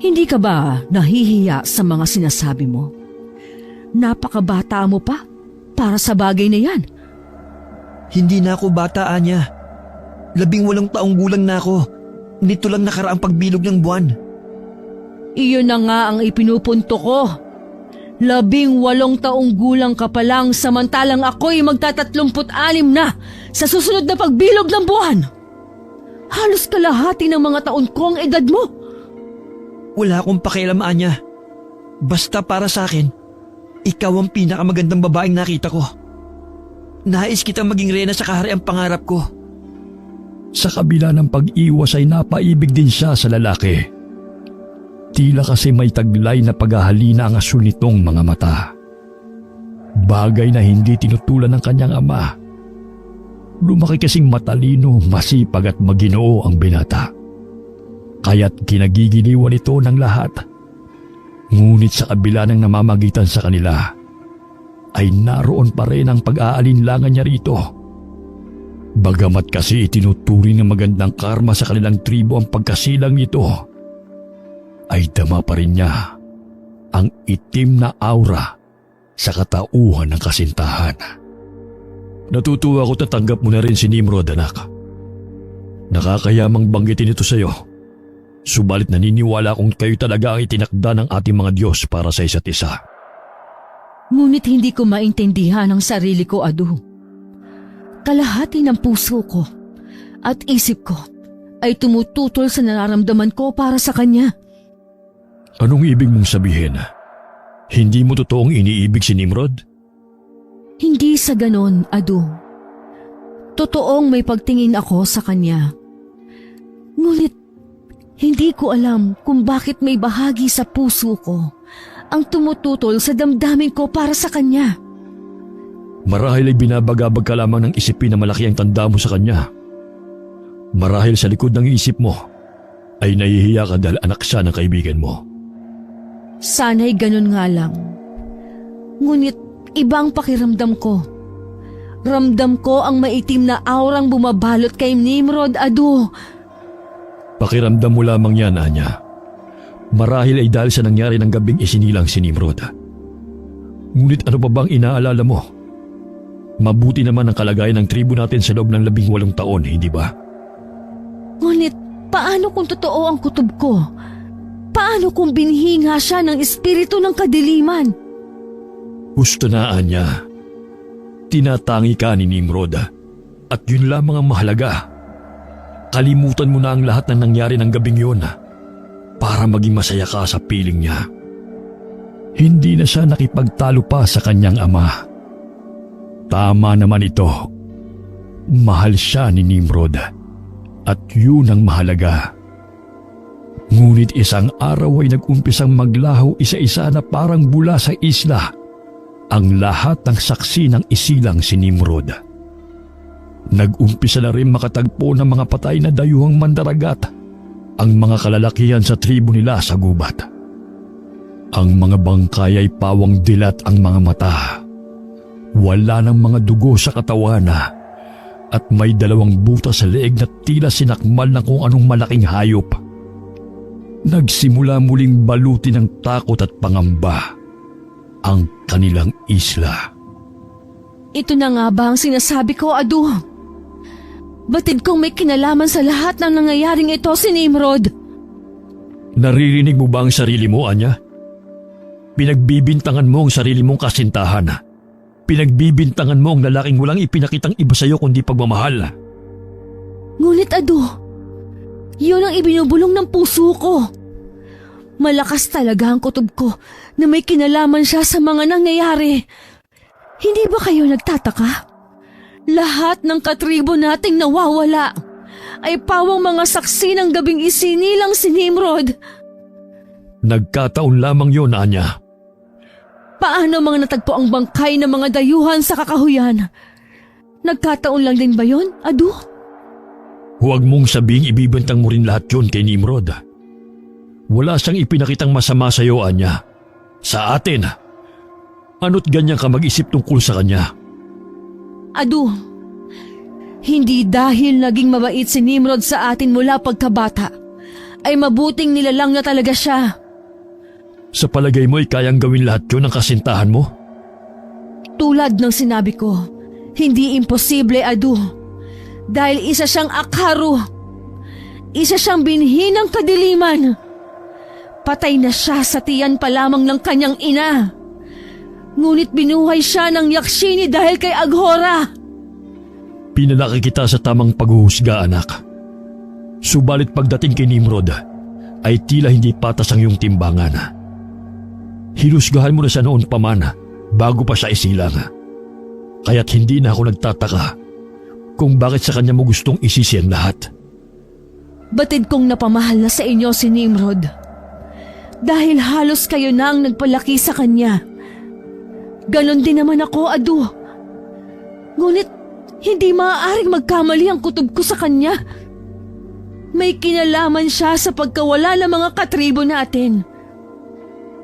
Hindi ka ba nahihiya sa mga sinasabi mo? Napakabata mo pa para sa bagay na yan. Hindi na ako bata, Anya. 18 taong gulang na ako. Nito lang nakaraang pagbilog ng buwan. Iyon na nga ang ipinupunto ko. 18 taong gulang ka pa lang samantalang ako'y magta-36 na sa susunod na pagbilog ng buwan. Halos kalahati ng mga taon ko ang edad mo. Wala akong pakialam, Anya. Basta para sa akin, ikaw ang pinakamagandang babaeng nakita ko. Nais kitang maging reyna sa kahariang pangarap ko. Sa kabila ng pag-iwas ay napaibig din siya sa lalaki. Tila kasi may taglay na paghahalina ang asul nitong mga mata. Bagay na hindi tinutulan ng kanyang ama. Lumaki kasing matalino, masipag at maginoo ang binata. Kaya't kinagigiliwan ito ng lahat. Ngunit sa kabila ng namamagitan sa kanila, ay naroon pa rin ang pag-aalinlangan niya rito. Bagamat kasi itinuturing ng magandang karma sa kanilang tribo ang pagkasilang nito, ay dama pa rin niya ang itim na aura sa katauhan ng kasintahan. Natutuwa ako tatanggap mo na rin si Nimrod, anak. Nakakayamang banggitin ito sa iyo. Subalit naniniwala akong kayo talaga ang itinakda ng ating mga Diyos para sa isa't isa. Ngunit hindi ko maintindihan ang sarili ko, Adu. Kalahati ng puso ko at isip ko ay tumututol sa nararamdaman ko para sa kanya. Anong ibig mong sabihin? Hindi mo totoong iniibig si Nimrod? Hindi sa ganon, Adu. Totoong may pagtingin ako sa kanya. Ngunit hindi ko alam kung bakit may bahagi sa puso ko ang tumututol sa damdamin ko para sa kanya. Marahil ay binabagabag ka lamang ng isipin na malaki ang tanda mo sa kanya. Marahil sa likod ng isip mo ay nahihiya ka dahil anak siya ng kaibigan mo. Sana'y ganun nga lang. Ngunit ibang pakiramdam ko. Ramdam ko ang maitim na aurang bumabalot kay Nimrod, Adu. Pakiramdam mo lamang yan, Anya. Marahil ay dahil sa nangyari ng gabing isinilang si Nimrod. Ngunit ano pa bang inaalala mo? Mabuti naman ang kalagayan ng tribo natin sa loob ng 18 taon, hindi ba? Ngunit paano kung totoo ang kutob ko? Paano kung binhi nga siya ng espiritu ng kadiliman? Gusto na, Anya. Tinatangi ka ni Nimrod at yun lamang ang mahalaga. Kalimutan mo na ang lahat ng nangyari ng gabing yun para maging masaya ka sa piling niya. Hindi na siya nakipagtalo pa sa kanyang ama. Tama naman ito. Mahal siya ni Nimrod at yun ang mahalaga. Ngunit isang araw ay nag-umpisang maglaho isa-isa na parang bula sa isla ang lahat ng saksi ng isilang si Nimrod. Nag-umpisa na rin makatagpo ng mga patay na dayuhang mandaragat ang mga kalalakihan sa tribo nila sa gubat. Ang mga bangkay ay pawang dilat ang mga mata. Wala ng mga dugo sa katawan at may 2 butas sa leeg na tila sinakmal na kung anong malaking hayop. Nagsimula muling balutin ng takot at pangamba ang kanilang isla. Ito na nga ba ang sinasabi ko, Adu? Batid kong may kinalaman sa lahat ng nangyayaring ito si Nimrod. Naririnig mo ba ang sarili mo, Anya? Pinagbibintangan mo ang sarili mong kasintahan. Pinagbibintangan mo ang lalaking walang ipinakitang iba sa iyo kundi pagmamahal. Ngunit, Adu, yun ang ibinubulong ng puso ko. Malakas talaga ang kutob ko na may kinalaman siya sa mga nangyayari. Hindi ba kayo nagtataka? Lahat ng katribo nating nawawala ay pawang mga saksi ng gabing isinilang si Nimrod. Nagkataon lamang yun, Anya. Paano mga natagpo ang bangkay ng mga dayuhan sa kakahuyan? Nagkataon lang din ba yun, Adu? Huwag mong sabing ibibintang mo rin lahat yun kay Nimrod. Wala siyang ipinakitang masama sa iyo, Anya. Sa atin. Ano't ganyan ka mag-isip tungkol sa kanya? Adu, hindi dahil naging mabait si Nimrod sa atin mula pagkabata, ay mabuting nilalang na talaga siya. Sa palagay mo ay kayang gawin lahat yun ng kasintahan mo? Tulad ng sinabi ko, hindi imposible, Adu. Dahil isa siyang akaro. Isa siyang binhi ng kadiliman. Patay na siya sa tiyan pa lamang ng kanyang ina. Ngunit binuhay siya ng Yakshini dahil kay Aghora. Pinalaki kita sa tamang paghuhusga, anak. Subalit pagdating kay Nimrod, ay tila hindi patas ang iyong timbangan. Hinusgahan mo na siya noon pa man, bago pa siya isilang. Kaya't hindi na ako nagtataka kung bakit sa kanya mo gustong isisi ang lahat. Batid kong napamahal na sa inyo si Nimrod. Dahil halos kayo na ang nagpalaki sa kanya. Ganon din naman ako, Adu. Ngunit hindi maaaring magkamali ang kutob ko sa kanya. May kinalaman siya sa pagkawala ng mga katribo natin.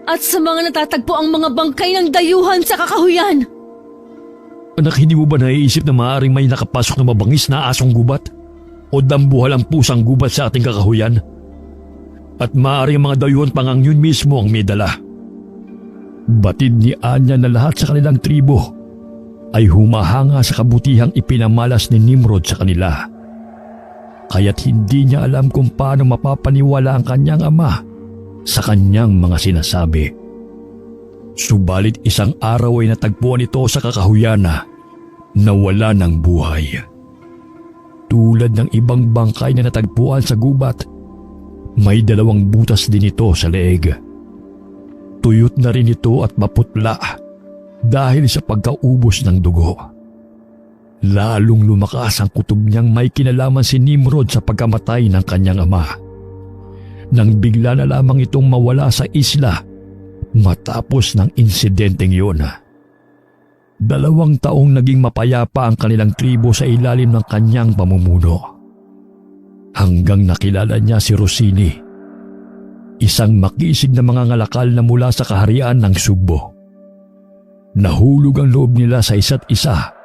At sa mga natatagpo ang mga bangkay ng dayuhan sa kakahuyan. Anak, hindi mo ba naiisip na maaaring may nakapasok na mabangis na asong gubat? O dambuhal ang pusang gubat sa ating kakahuyan? At maaaring ang mga dayuhan pangang yun mismo ang may dala. Batid ni Anya na lahat sa kanilang tribo ay humahanga sa kabutihang ipinamalas ni Nimrod sa kanila. Kaya't hindi niya alam kung paano mapapaniwala ang kanyang ama sa kanyang mga sinasabi. Subalit isang araw ay natagpuan ito sa kakahuyan na wala ng buhay. Tulad ng ibang bangkay na natagpuan sa gubat, may 2 butas din ito sa leeg. Tuyot na rin ito at maputla dahil sa pagkaubos ng dugo. Lalong lumakas ang kutob niyang may kinalaman si Nimrod sa pagkamatay ng kanyang ama. Nang bigla na lamang itong mawala sa isla matapos ng insidenteng yun. 2 taong naging mapayapa ang kanilang tribo sa ilalim ng kanyang pamumuno. Hanggang nakilala niya si Rossini, isang makisig na mga ngalakal na mula sa kaharian ng Sugbo. Nahulog ang loob nila sa isa't isa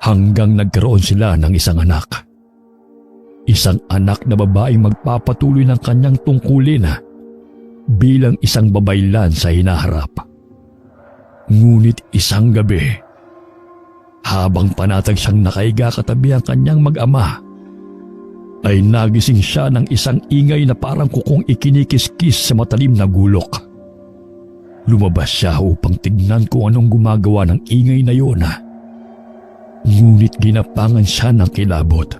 hanggang nagkaroon sila ng isang anak. Isang anak na babaeng magpapatuloy ng kanyang tungkulin bilang isang babaylan sa hinaharap. Ngunit isang gabi, habang panatag siyang nakaiga katabi ang kanyang mag-ama, ay nagising siya ng isang ingay na parang kukong ikinikiskis sa matalim na gulok. Lumabas siya upang tignan kung anong gumagawa ng ingay na yun. Ngunit ginapangan siya ng kilabot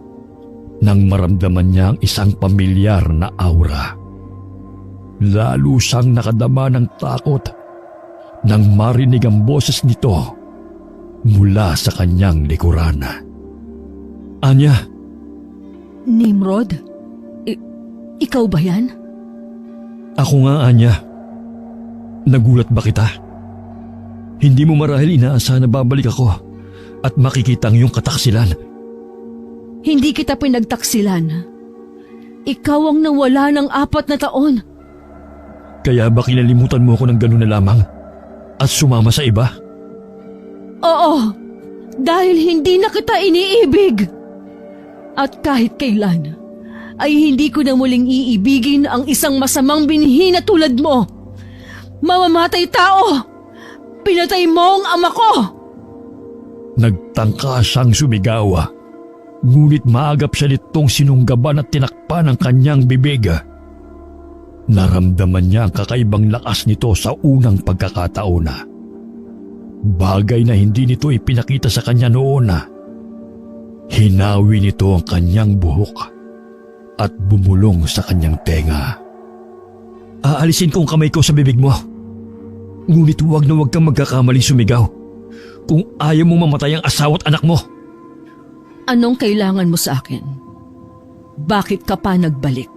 nang maramdaman niya ang isang pamilyar na aura. Lalo siyang nakadama ng takot nang marinig ang boses nito mula sa kanyang likuran. Anya! Nimrod? Ikaw ba yan? Ako nga, Anya. Nagulat ba kita? Hindi mo marahil inaasahan na babalik ako at makikita ang iyong kataksilan. Hindi kita pinagtaksilan. Ikaw ang nawala ng 4 na taon. Kaya ba kinalimutan mo ako ng gano'n na lamang at sumama sa iba? Oo, dahil hindi na kita iniibig. At kahit kailan, ay hindi ko na muling iibigin ang isang masamang binhi na tulad mo. Mamamatay tao! Pinatay mo ang ama ko! Nagtangka siyang sumigaw, ngunit maagap siya nitong sinunggaban at tinakpan ang kanyang bibig. Naramdaman niya ang kakaibang lakas nito sa unang pagkakataon. Bagay na hindi nito ipinakita sa kanya noon. Hinawi nito ang kanyang buhok at bumulong sa kanyang tenga. Aalisin ko ang kamay ko sa bibig mo. Ngunit huwag na huwag kang magkakamali sumigaw kung ayaw mo mamatay ang asawa at anak mo. Anong kailangan mo sa akin? Bakit ka pa nagbalik?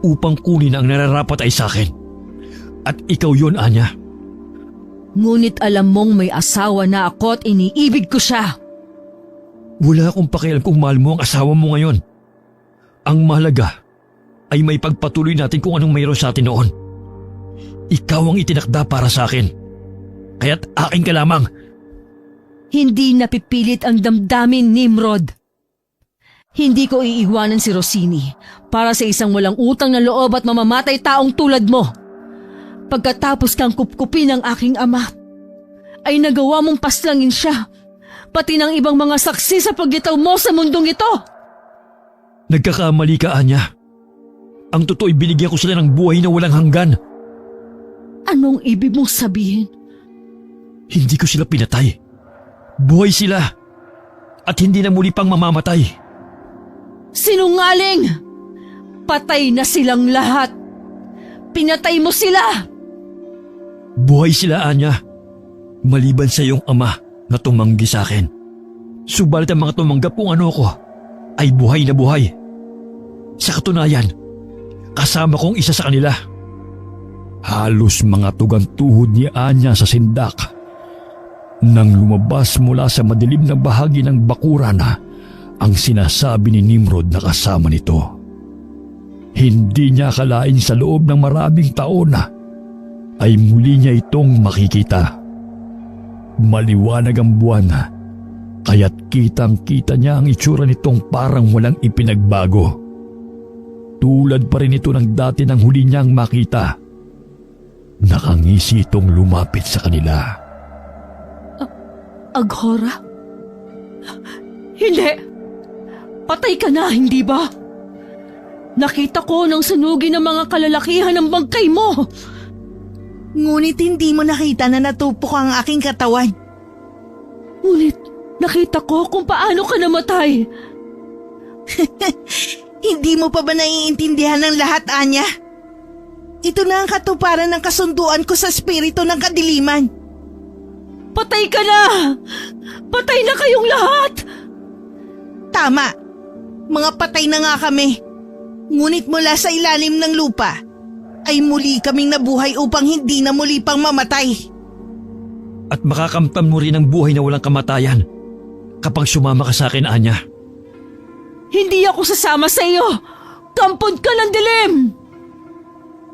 Upang kunin ang nararapat ay sa akin. At ikaw yun, Anya. Ngunit alam mong may asawa na ako at iniibig ko siya. Wala akong pakialam kung mahal mo ang asawa mo ngayon. Ang mahalaga ay may pagpatuloy natin kung anong mayroon sa atin noon. Ikaw ang itinakda para sa akin. Kaya't akin ka lamang. Hindi napipilit ang damdamin, Nimrod. Hindi ko iiwanan si Rossini para sa isang walang utang na loob at mamamatay taong tulad mo. Pagkatapos kang kupkupin ng aking ama, ay nagawa mong paslangin siya, pati ng ibang mga saksi sa paglitaw mo sa mundong ito. Nagkakamali ka, Anya. Ang totoo ay binigyan ko sila ng buhay na walang hanggan. Anong ibig mong sabihin? Hindi ko sila pinatay. Buhay sila. At hindi na muli pang mamamatay. Sinungaling! Patay na silang lahat. Pinatay mo sila! Buhay sila, Anya. Maliban sa iyong ama na tumanggi sa akin. Subalit ang mga tumanggap kung ano ko ay buhay na buhay. Sa katunayan, kasama kong isa sa kanila. Halos mga tugang tuhod ni Anya sa sindak. Nang lumabas mula sa madilim na bahagi ng bakuran ang sinasabi ni Nimrod na kasama nito. Hindi niya akalain sa loob ng maraming taon ay muli niya itong makikita. Maliwanag ang buwan, kaya't kitang-kita niya ang itsura nitong parang walang ipinagbago. Tulad pa rin ito ng dati nang huli niyang makita. Nakangisi itong lumapit sa kanila. Aghora? Hindi! Patay ka na, hindi ba? Nakita ko nang sunugin ng mga kalalakihan ng bangkay mo! Ngunit hindi mo nakita na natupok ang aking katawan. Ngunit nakita ko kung paano ka namatay. Hindi mo pa ba naiintindihan ng lahat, Anya? Ito na ang katuparan ng kasunduan ko sa espiritu ng kadiliman. Patay ka na! Patay na kayong lahat! Tama. Mga patay na nga kami. Ngunit mula sa ilalim ng lupa, ay muli kaming nabuhay upang hindi na muli pang mamatay. At makakamtan mo rin ang buhay na walang kamatayan kapag sumama ka sa akin, Anya. Hindi ako sasama sa iyo! Kampod ka ng dilim!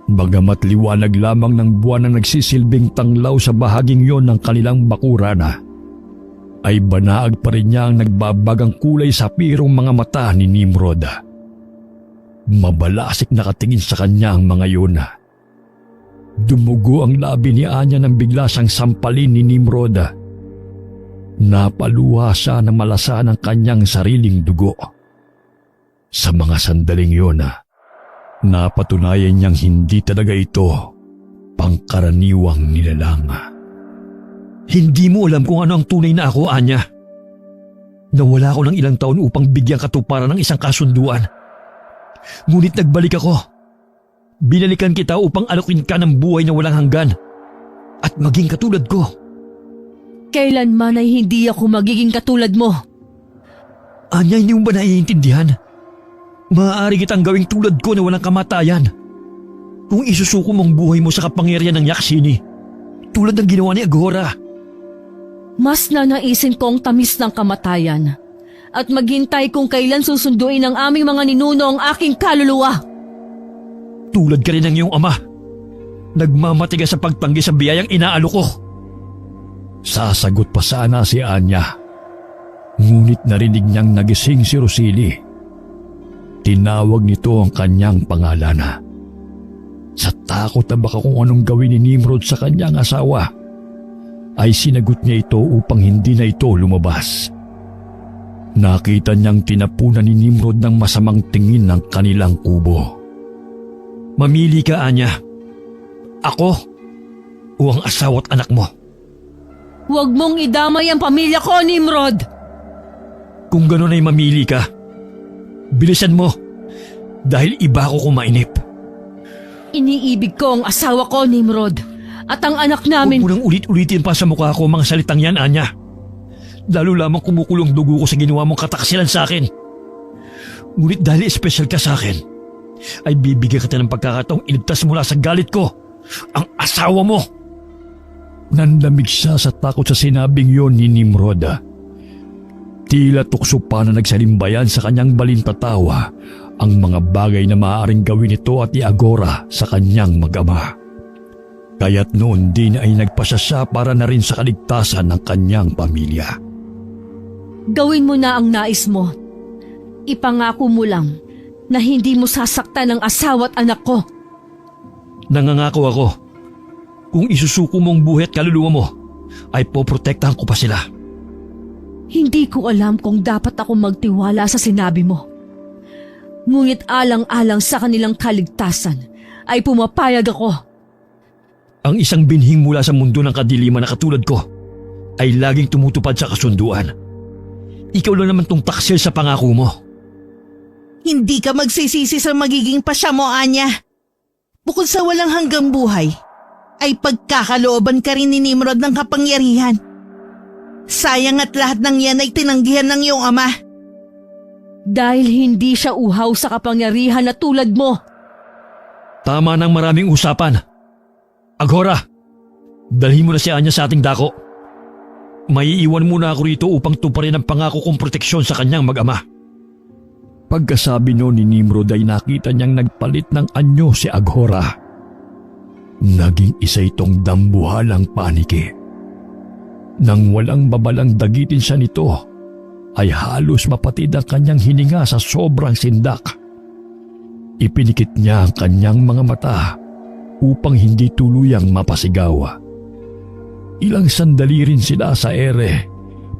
Bagamat liwanag lamang ng buwan ang nagsisilbing tanglaw sa bahaging yon ng kanilang bakurana, ay banaag pa rin niya ang nagbabagang kulay sa pirong mga mata ni Nimrod. Mabalasik na katingin sa kanya ang mga yun. Dumugo ang labi ni Anya nang bigla siyang sampalin ni Nimrod. Napaluha siya na malasa ng kanyang sariling dugo. Sa mga sandaling yun, napatunayan niyang hindi talaga ito pangkaraniwang nilalang. Hindi mo alam kung ano ang tunay na ako, Anya. Nawala ko ng ilang taon upang bigyang katuparan ng isang kasunduan. Ngunit nagbalik ako. Binalikan kita upang alokin ka ng buhay na walang hanggan at maging katulad ko. Kailanman ay hindi ako magiging katulad mo. Anya, hindi mo ba naiintindihan? Maaari kitang gawing tulad ko na walang kamatayan. Kung isusuko mong buhay mo sa kapangyarihan ng Yaksini, tulad ng ginawa ni Aghora. Mas nanaisin kong tamis ng kamatayan at maghintay kung kailan susunduin ng aming mga ninuno ang aking kaluluwa. Tulad ka rin ng iyong ama. Nagmamatigas sa pagtanggi sa biyayang inaalok ko. Sasagot pa sana si Anya. Ngunit narinig niyang nagising si Rosili. Tinawag nito ang kanyang pangalan. Sa takot na baka kung anong gawin ni Nimrod sa kanyang asawa, ay sinagot niya ito upang hindi na ito lumabas. Nakita niyang tinapunan ni Nimrod ng masamang tingin ng kanilang kubo. Mamili ka, Anya. Ako o ang asawa at anak mo? Huwag mong idamay ang pamilya ko, Nimrod! Kung gano'n ay mamili ka, bilisan mo dahil iba ako kumainip. Iniibig ko ang asawa ko, Nimrod, at ang anak namin. Huwag mo nang ulit-ulitin pa sa mukha ko mga salitang yan, Anya. Lalo lamang kumukulong dugo ko sa ginawa mong kataksilan sa akin. Ngunit dahil espesyal ka sa akin, ay bibigyan kita ng pagkakataong iligtas mula sa galit ko ang asawa mo. Nanlamig siya sa takot sa sinabing yon ni Nimrod. Tila tukso pa na nagsalimbayan sa kanyang balintatawa ang mga bagay na maaaring gawin ito at i-Aghora sa kanyang mag-ama. Kaya't noon din ay nagpasya siya para na rin sa kaligtasan ng kanyang pamilya. Gawin mo na ang nais mo. Ipangako mo lang na hindi mo sasaktan ang asawa at anak ko. Nangangako ako, kung isusuko mong buhay at kaluluwa mo, ay poprotektahan ko pa sila. Hindi ko alam kung dapat ako magtiwala sa sinabi mo. Ngunit alang-alang sa kanilang kaligtasan ay pumapayag ako. Ang isang binhing mula sa mundo ng kadiliman na katulad ko ay laging tumutupad sa kasunduan. Ikaw lang naman tong taksil sa pangako mo. Hindi ka magsisisi sa magiging pasya mo, Anya. Bukod sa walang hanggang buhay, ay pagkakalooban ka rin ni Nimrod ng kapangyarihan. Sayang at lahat ng yan ay tinanggihan ng iyong ama. Dahil hindi siya uhaw sa kapangyarihan na tulad mo. Tama ng maraming usapan. Aghora, dalhin mo na si Anya sa ating dako. Maiiwan muna ako rito upang tuparin ang pangako kong proteksyon sa kanyang mag-ama. Pagkasabi no ni Nimrod ay nakita niyang nagpalit ng anyo si Aghora. Naging isa itong dambuhalang paniki. Nang walang babalang dagitin siya nito, ay halos mapatid ang kanyang hininga sa sobrang sindak. Ipinikit niya ang kanyang mga mata upang hindi tuluyang mapasigaw. Ilang sandali rin sila sa ere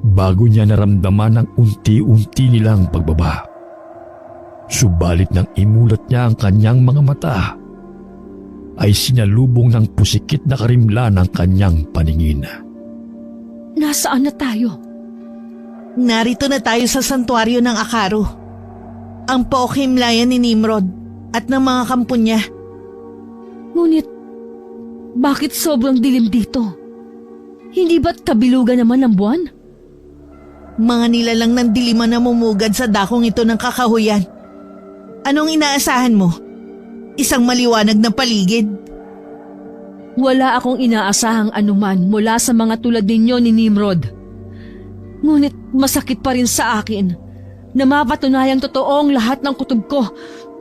bago niya naramdaman ang unti-unti nilang pagbaba. Subalit nang imulat niya ang kanyang mga mata, ay sinalubong ng pusikit na karimlan ang kanyang paningin. Nasaan na tayo? Narito na tayo sa santuaryo ng Akaru, ang paokhimlayan ni Nimrod at ng mga kampo niya. Ngunit, bakit sobrang dilim dito? Hindi ba't kabilugan naman ang buwan? Mga nilalang ng diliman na mumugad sa dakong ito ng kakahuyan. Anong inaasahan mo? Isang maliwanag na paligid? Wala akong inaasahang anuman mula sa mga tulad ninyo ni Nimrod. Ngunit masakit pa rin sa akin na mapatunayang totoong lahat ng kutob ko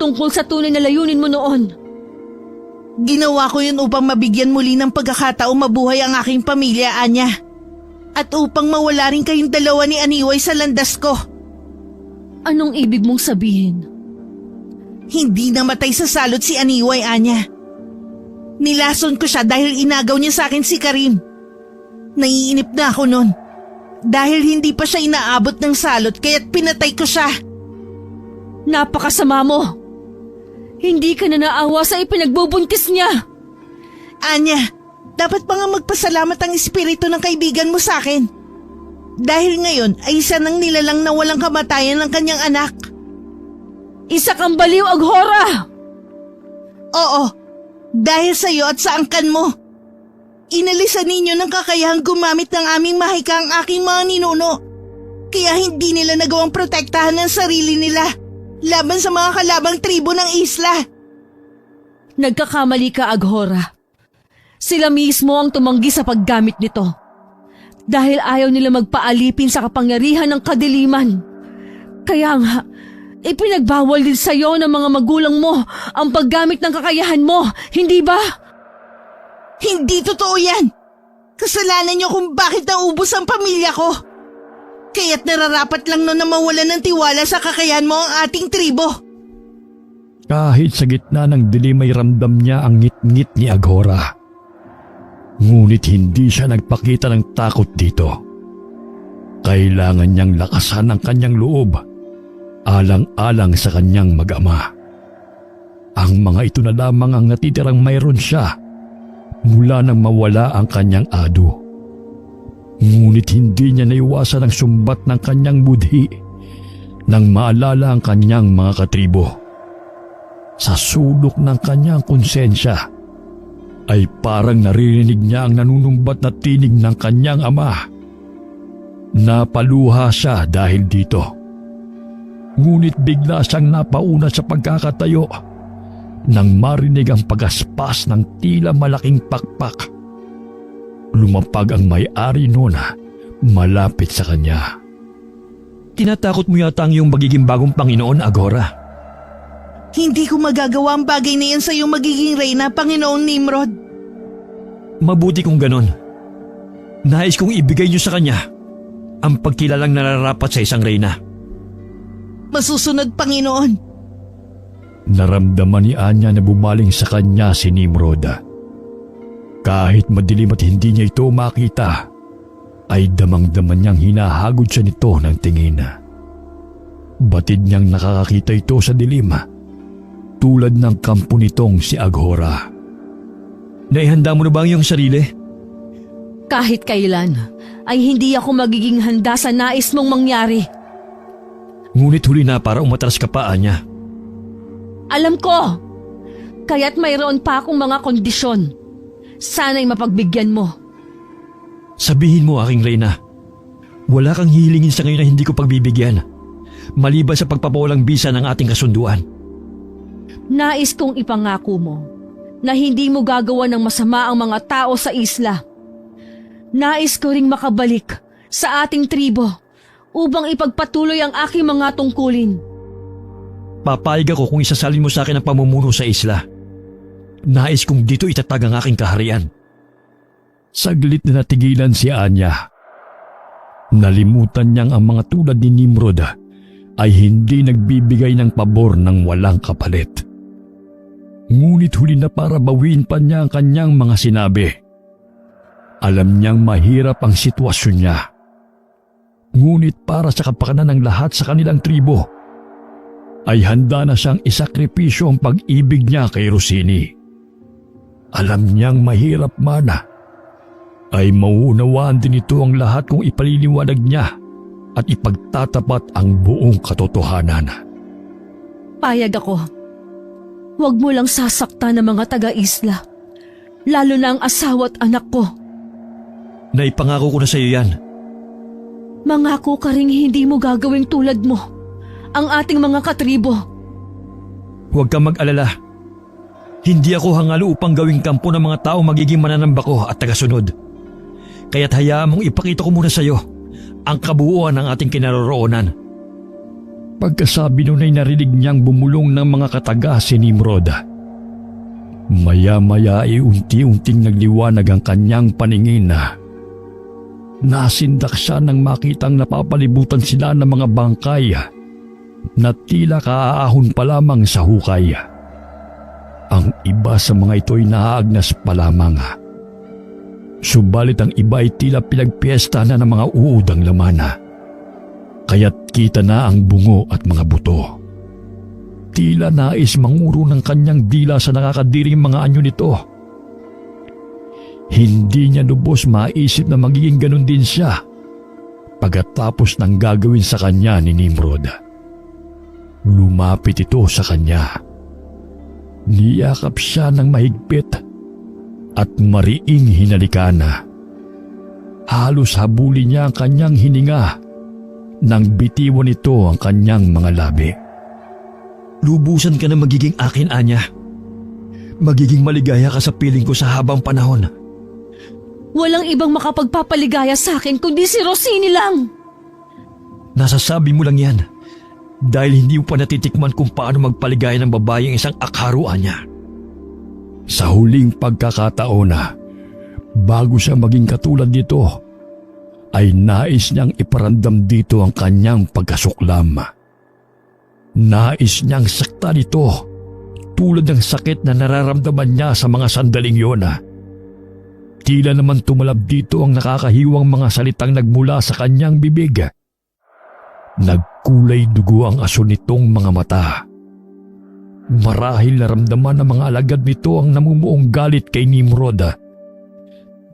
tungkol sa tunay na layunin mo noon. Ginawa ko yun upang mabigyan muli ng pagkakataong mabuhay ang aking pamilya, Anya. At upang mawala rin kayong dalawa ni Aniway sa landas ko. Anong ibig mong sabihin? Hindi namatay sa salot si Aniway, Anya. Nilason ko siya dahil inagaw niya sa akin si Karim. Naiinip na ako nun. Dahil hindi pa siya inaabot ng salot kaya't pinatay ko siya. Napakasama mo! Hindi ka na naawa sa ipinagbubuntis niya! Anya, dapat pa nga magpasalamat ang espiritu ng kaibigan mo sa akin. Dahil ngayon ay isa ng nilalang na walang kamatayan ng kanyang anak. Isa kang baliw, Aghora! Oo, dahil sa iyo at sa angkan mo. Inalisan ninyo ng kakayahang gumamit ng aming mahika ang aking mga ninuno. Kaya hindi nila nagawang protektahan ng sarili nila laban sa mga kalabang tribo ng isla. Nagkakamali ka, Aghora. Sila mismo ang tumanggi sa paggamit nito. Dahil ayaw nila magpaalipin sa kapangyarihan ng kadiliman. Kaya nga, ipinagbawal din sa iyo ng mga magulang mo ang paggamit ng kakayahan mo, hindi ba? Hindi totoo yan! Kasalanan niyo kung bakit naubos ang pamilya ko. Kaya't nararapat lang no na mawalan ng tiwala sa kakayahan mo ang ating tribo. Kahit sa gitna ng dilim ay ramdam niya ang ngit-ngit ni Aghora. Ngunit hindi siya nagpakita ng takot dito. Kailangan niyang lakasan ang kanyang loob, alang-alang sa kanyang mag-ama. Ang mga ito na lamang ang natitirang mayroon siya mula nang mawala ang kanyang ado. Ngunit hindi niya naiwasan ang sumbat ng kanyang budhi nang maalala ang kanyang mga katribo. Sa sulok ng kanyang konsensya ay parang naririnig niya ang nanunumbat na tinig ng kanyang ama. Napaluha siya dahil dito. Ngunit bigla siyang napauna sa pagkakatayo nang marinig ang pagaspas ng tila malaking pakpak. Lumapag ang may-ari noon malapit sa kanya. Tinatakot mo yata ang iyong magiging bagong Panginoon, Aghora. Hindi ko magagawa ang bagay na yan sa iyong magiging reyna, Panginoong Nimrod. Mabuti kung ganon. Nais kong ibigay niyo sa kanya ang pagkilalang nararapat sa isang reyna. Masusunod, Panginoon. Naramdaman ni Anya na bumaling sa kanya si Nimrod. Kahit madilim at hindi niya ito makita, ay damang-daman niyang hinahagod siya nito ng tingin. Batid niyang nakakakita ito sa dilim, tulad ng kampo nitong si Aghora. Naihanda mo na ba ang iyong sarili? Kahit kailan ay hindi ako magiging handa sa nais mong mangyari. Ngunit huli na para umatras ka pa, Anya. Alam ko! Kaya't mayroon pa akong mga kondisyon. Sana'y mapagbigyan mo. Sabihin mo, aking Reyna, wala kang hihilingin sa ngayon na hindi ko pagbibigyan, maliban sa pagpapawalang bisa ng ating kasunduan. Nais kong ipangako mo na hindi mo gagawa ng masama ang mga tao sa isla. Nais ko ring makabalik sa ating tribo upang ipagpatuloy ang aking mga tungkulin. Papayag ako kung isasalin mo sa akin ang pamumuno sa isla. Nais kong dito itatag ang aking kaharian. Saglit na natigilan si Anya. Nalimutan niyang ang mga tulad ni Nimrod ay hindi nagbibigay ng pabor ng walang kapalit. Ngunit huli na para bawiin pa niya ang kanyang mga sinabi. Alam niyang mahirap ang sitwasyon niya. Ngunit para sa kapakanan ng lahat sa kanilang tribo, ay handa na siyang isakripisyo ang pag-ibig niya kay Rossini. Alam niyang mahirap man, ay mauunawaan din ito ang lahat kung ipaliliwanag niya at ipagtatapat ang buong katotohanan. Payag ako. Huwag mo lang sasaktan ng mga taga-isla, lalo na ang asawa at anak ko. Naipangako ko na sa iyo yan. Mangako ka ring hindi mo gagawing tulad mo ang ating mga katribo. Huwag kang mag-alala. Hindi ako hangalo upang gawing kampo ng mga tao magiging mananamba ko at tagasunod. Kaya't hayaan mong ipakita ko muna sa iyo ang kabuuan ng ating kinaroroonan. Pagkasabi nun ay narinig niyang bumulong ng mga kataga si Nimrod. Maya-maya ay unti-unting nagliwanag ang kanyang paningin. Nasindak siya nang makitang napapalibutan sila ng mga bangkay na tila kaaahon pa lamang sa hukay. Ang iba sa mga ito ay naaagnas pa lamang. Subalit ang iba ay tila pinagpiesta na ng mga uod ang laman. Kaya't kita na ang bungo at mga buto. Tila nais manguro ng kanyang dila sa nakakadiring mga anyo nito. Hindi niya lubos maisip na magiging ganun din siya pagkatapos ng gagawin sa kanya ni Nimrod. Lumapit ito sa kanya. Niyakap siya ng mahigpit at mariing hinalikan. Halos habulin niya ang kanyang hininga nang bitiwan nito ang kanyang mga labi. Lubusan ka na magiging akin, Anya. Magiging maligaya ka sa piling ko sa habang panahon. Walang ibang makapagpapaligaya sa akin kundi si Rossini lang. Nasasabi mo lang yan dahil hindi mo pa natitikman kung paano magpaligaya ng babae ang isang akharuan niya. Sa huling pagkakataon bago siya maging katulad nito, ay nais niyang iparamdam dito ang kanyang pagkasuklam. Nais niyang saktan ito tulad ng sakit na nararamdaman niya sa mga sandaling yun. Tila naman tumalab dito ang nakakahiwang mga salitang nagmula sa kanyang bibig. Nagkulay dugo ang aso nitong mga mata. Marahil naramdaman ng mga alagad nito ang namumuong galit kay Nimrod.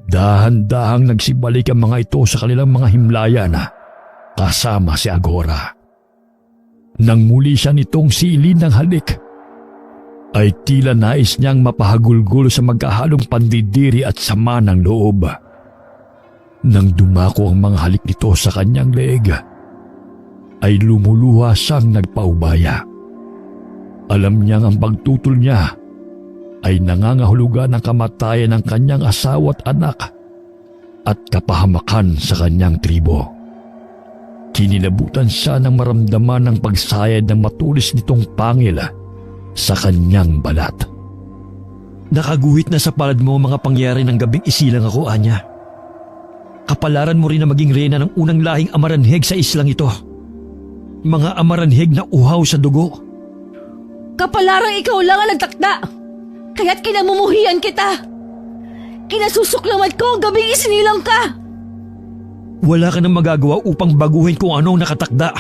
Dahan-dahang nagsibalik ang mga ito sa kanilang mga himlayan kasama si Aghora. Nang muli siya nitong siilin ng halik, ay tila nais niyang mapahagulgol sa magkahalong pandidiri at sama ng loob. Nang dumako ang mga halik nito sa kanyang leeg, ay lumuluha siyang nagpaubaya. Alam niyang ang pagtutol niya ay nangangahulugan ng kamatayan ng kanyang asawa at anak at kapahamakan sa kanyang tribo. Kinilabutan siya nang maramdaman ng pagsayad ng matulis nitong pangil sa kanyang balat. Nakaguhit na sa palad mo mga pangyari ng gabing isilang ako, Anya. Kapalaran mo rin na maging reyna ng unang lahing amaranheg sa islang ito. Mga amaranheg na uhaw sa dugo. Kapalarang ikaw lang ang nagtakda, kaya't kinamumuhian kita. Kinasusuklaman ko ang gabing isinilang ka. Wala ka nang magagawa upang baguhin kung anong nakatakda.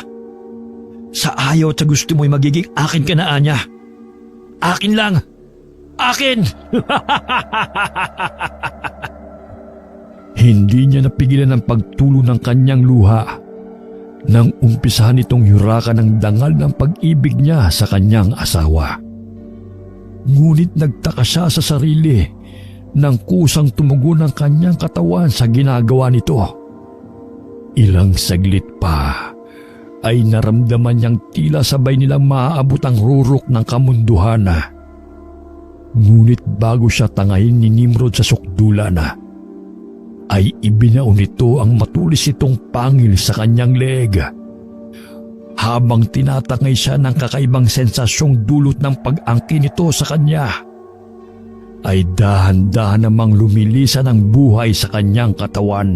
Sa ayaw at sa gusto mo'y magiging akin ka na, Anya. Akin lang! Akin! Hindi niya napigilan ang pagtulo ng kanyang luha nang umpisahan itong yurakan ng dangal ng pag-ibig niya sa kanyang asawa. Ngunit nagtaka siya sa sarili nang kusang tumugon ang kanyang katawan sa ginagawa nito. Ilang saglit pa ay naramdaman niyang tila sabay nilang maaabot ang rurok ng kamunduhan. Ngunit bago siya tangayin ni Nimrod sa sukdulan, ay ibinaon nito ang matulis itong pangil sa kanyang leeg. Habang tinatangay siya ng kakaibang sensasyong dulot ng pag-angkin nito sa kanya, ay dahan-dahan namang lumilisan ang buhay sa kanyang katawan.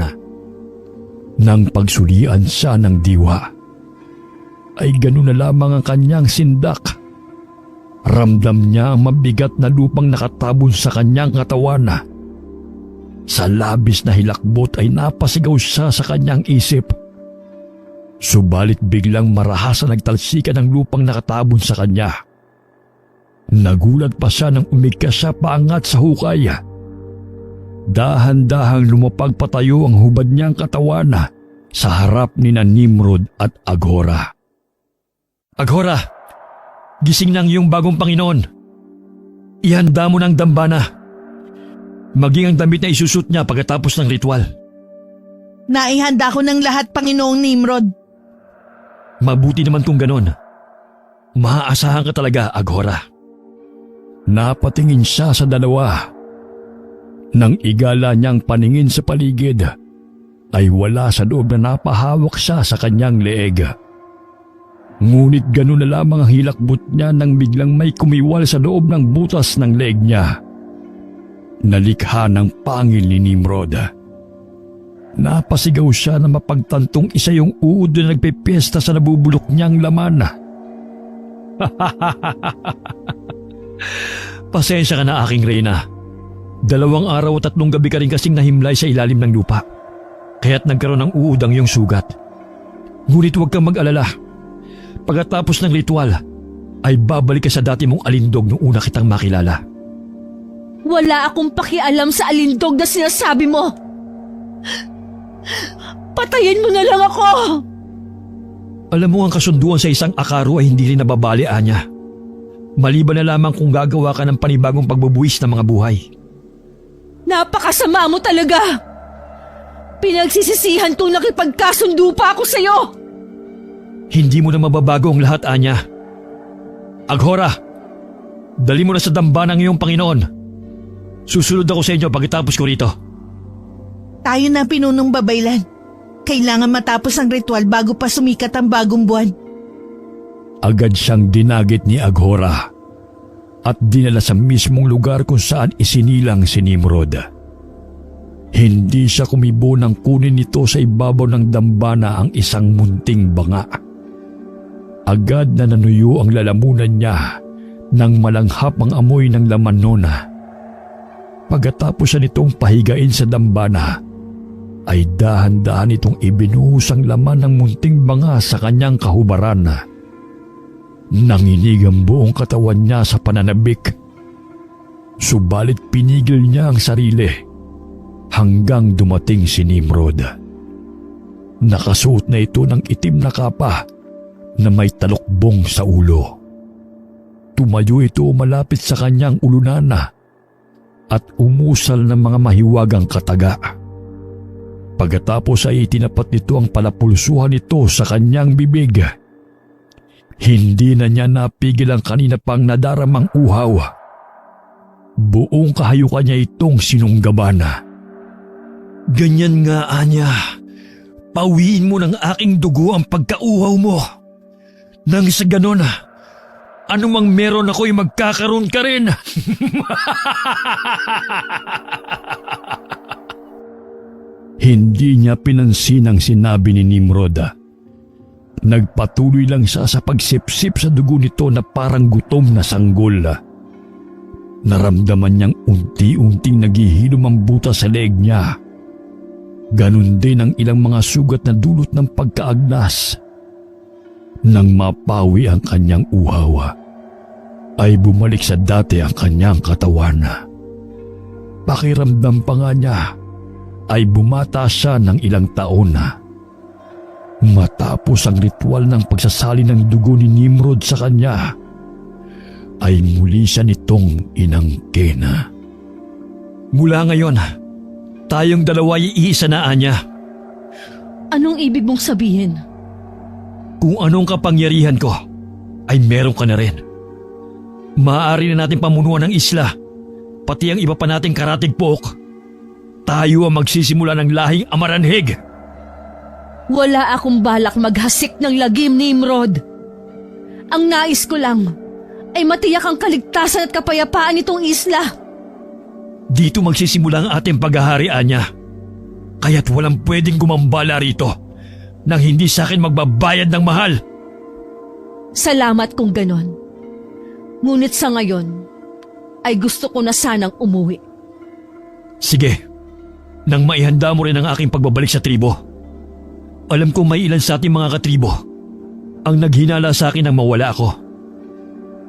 Nang pagsulian siya ng diwa, ay ganun na lamang ang kanyang sindak. Ramdam niya ang mabigat na lupang nakatabon sa kanyang katawan. Sa labis na hilakbot ay napasigaw siya sa kanyang isip. Subalit biglang marahas na nagtalsikan ang lupang nakatabon sa kanya. Nagulat pa siya nang umigkas siya paangat sa hukay. Dahan-dahang lumapag patayo ang hubad niyang katawan sa harap ni Nimrod at Aghora. Aghora! Gising ng iyong bagong Panginoon. Ihanda mo ng dambana. Maging ang damit na isusot niya pagkatapos ng ritual. Naihanda ko ng lahat, Panginoong Nimrod. Mabuti naman kung ganon. Maaasahan ka talaga, Aghora. Napatingin siya sa dalawa. Nang igala niyang paningin sa paligid, ay wala sa loob na napahawak siya sa kanyang leeg. Ngunit ganun na lamang ang hilakbot niya nang biglang may kumiwal sa loob ng butas ng leeg niya. Nalikha ng pangil ni Nimrod. Napasigaw siya na mapagtantong isa yung uod na nagpipiesta sa nabubulok niyang laman. Pasensya ka na, aking reyna. 2 araw at 3 gabi ka rin kasing nahimlay sa ilalim ng lupa. Kaya't nagkaroon ng uod ang iyong sugat. Ngunit huwag kang mag-alala. Pagkatapos ng ritual, ay babalik ka sa dati mong alindog nung una kitang makilala. Wala akong pakialam sa alindog na sinasabi mo. Patayin mo na lang ako! Alam mo, ang kasunduan sa isang akaro ay hindi rin nababali, Anya. Maliban na lamang kung gagawa ka ng panibagong pagbubuwis ng mga buhay. Napakasama mo talaga! Pinagsisisihan to nakipagkasundo pa ako sa'yo! Hindi mo na mababago ang lahat, Anya. Aghora, dali mo na sa damba ng iyong Panginoon. Susunod ako sa inyo pagkatapos ko rito. Tayo na pinunong babaylan. Kailangan matapos ang ritual bago pa sumikat ang bagong buwan. Agad siyang dinagit ni Aghora at dinala sa mismong lugar kung saan isinilang si Nimrod. Hindi siya kumibo nang kunin nito sa ibabaw ng dambana ang isang munting banga. Agad na nanuyo ang lalamunan niya nang malanghap ang amoy ng laman nun. Pagkatapos siya nitong pahigain sa dambana, ay dahan-dahan itong ibinuhos ang laman ng munting banga sa kanyang kahubaran. Nanginig ang buong katawan niya sa pananabik. Subalit pinigil niya ang sarili hanggang dumating si Nimrod. Nakasuot na ito ng itim na kapa na may talukbong sa ulo. Tumayo ito malapit sa kanyang ulunan at umusal ng mga mahiwagang kataga. Pagkatapos ay itinapat nito ang palapulsuhan nito sa kanyang bibig. Hindi na niya napigil ang kanina pang nadaramang uhaw. Buong kahayukan niya itong sinunggaban. Ganyan nga, Anya. Pawiin mo ng aking dugo ang pagkauhaw mo. Nang sa ganon, anumang meron ako'y magkakaroon ka rin. Hindi niya pinansin ang sinabi ni Nimrod. Nagpatuloy lang siya sa pagsipsip sa dugo nito na parang gutom na sanggol. Naramdaman niyang unti-unting naghihilom ang butas sa leeg niya. Ganun din ang ilang mga sugat na dulot ng pagkaagnas. Nang mapawi ang kanyang uhaw, ay bumalik sa dati ang kanyang katawan. Pakiramdam pa nga niya ay bumata siya ng ilang taon na. Matapos ang ritual ng pagsasali ng dugo ni Nimrod sa kanya, ay muli siya nitong inangkin. Mula ngayon, tayong dalawa ay iisa na, Anya. Anong ibig mong sabihin? Kung anong kapangyarihan ko, ay meron ka na rin. Maaari na natin pamunuan ng isla, pati ang iba pa nating karatig pook. Tayo ang magsisimula ng lahing Amaranheg. Wala akong balak maghasik ng lagim, Nimrod. Ang nais ko lang ay matiyak ang kaligtasan at kapayapaan nitong isla. Dito magsisimula ang ating paghahari, Anya. Kaya't walang pwedeng gumambala rito nang hindi sa akin magbabayad ng mahal. Salamat kung ganon. Ngunit sa ngayon, ay gusto ko na sanang umuwi. Sige, nang maihanda mo rin ang aking pagbabalik sa tribo. Alam kong may ilan sa ating mga katribo ang naghinala sa akin nang mawala ako.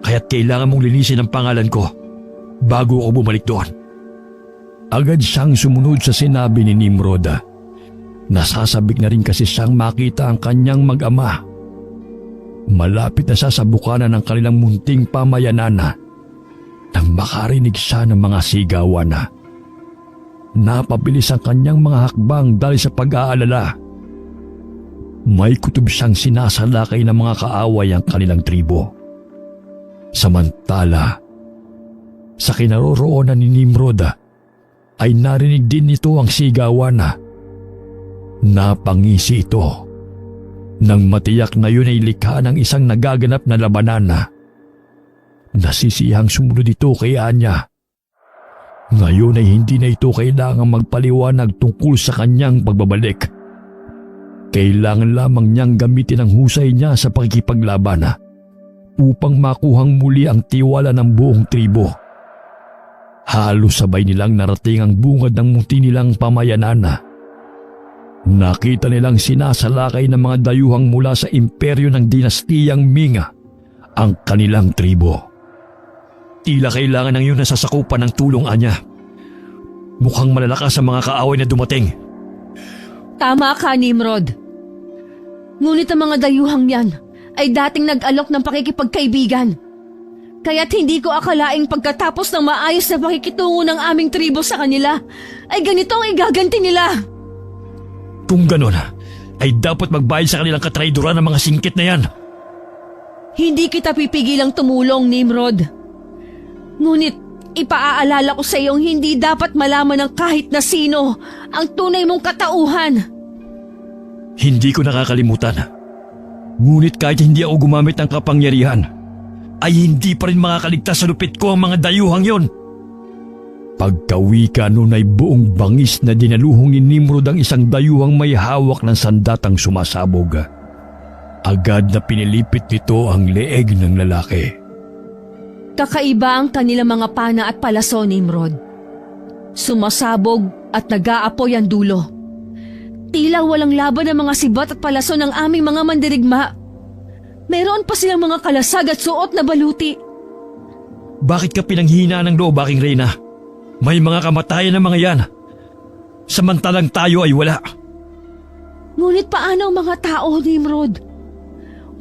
Kaya't kailangan mong linisin ang pangalan ko bago ako bumalik doon. Agad siyang sumunod sa sinabi ni Nimrod. Nasasabik na rin kasi siyang makita ang kanyang mag-ama. Malapit na siya sa bukana ng kanilang munting pamayanan nang makarinig siya ng mga sigawan. Napabilis ang kanyang mga hakbang dahil sa pag-aalala. May kutob siyang sinasalakay ng mga kaaway ang kanilang tribo. Samantala, sa kinaroroonan ni Nimrod ay narinig din nito ang sigawan. Napangisi ito nang matiyak na yun ay likha ng isang nagaganap na labanan. Nasisihang sumunod ito kay Anya. Ngayon ay hindi na ito kailangang magpaliwanag tungkol sa kanyang pagbabalik. Kailangan lamang niyang gamitin ang husay niya sa pakikipaglaban upang makuhang muli ang tiwala ng buong tribo. Halos sabay nilang narating ang bungad ng munti nilang pamayanan. Nakita nilang sinasalakay ng mga dayuhang mula sa imperyo ng dinastiyang Ming ang kanilang tribo. Tila kailangan ng iyong nasasakupan ng tulong, Anya. Mukhang malalakas ang mga kaaway na dumating. Tama ka, Nimrod. Ngunit ang mga dayuhang yan ay dating nag-alok ng pakikipagkaibigan. Kaya't hindi ko akalaing pagkatapos ng maayos na pakikitungo ng aming tribo sa kanila, ay ganito ang igaganti nila. Kung ganon, ay dapat magbayad sa kanilang katraidoran ng mga singkit na yan. Hindi kita pipigilang tumulong, Nimrod. Ngunit ipaaalala ko sa iyong hindi dapat malaman ng kahit na sino ang tunay mong katauhan. Hindi ko nakakalimutan. Ngunit kahit hindi ako gumamit ng kapangyarihan, ay hindi pa rin makakaligtas sa lupit ko ang mga dayuhang yon. Pagkawika noon ay buong bangis na dinaluhong ni Nimrod ang isang dayuhang may hawak ng sandatang sumasabog. Agad na pinilipit nito ang leeg ng lalaki. Kakaiba ang kanilang mga pana at palaso, Nimrod. Sumasabog at nag-aapoy ang dulo. Tila walang laban ng mga sibat at palaso ng aming mga mandirigma. Meron pa silang mga kalasag at suot na baluti. Bakit ka pinanghina ng loob, aking reyna? May mga kamatayan ng mga yan. Samantalang tayo ay wala. Ngunit paano ang mga tao, Nimrod?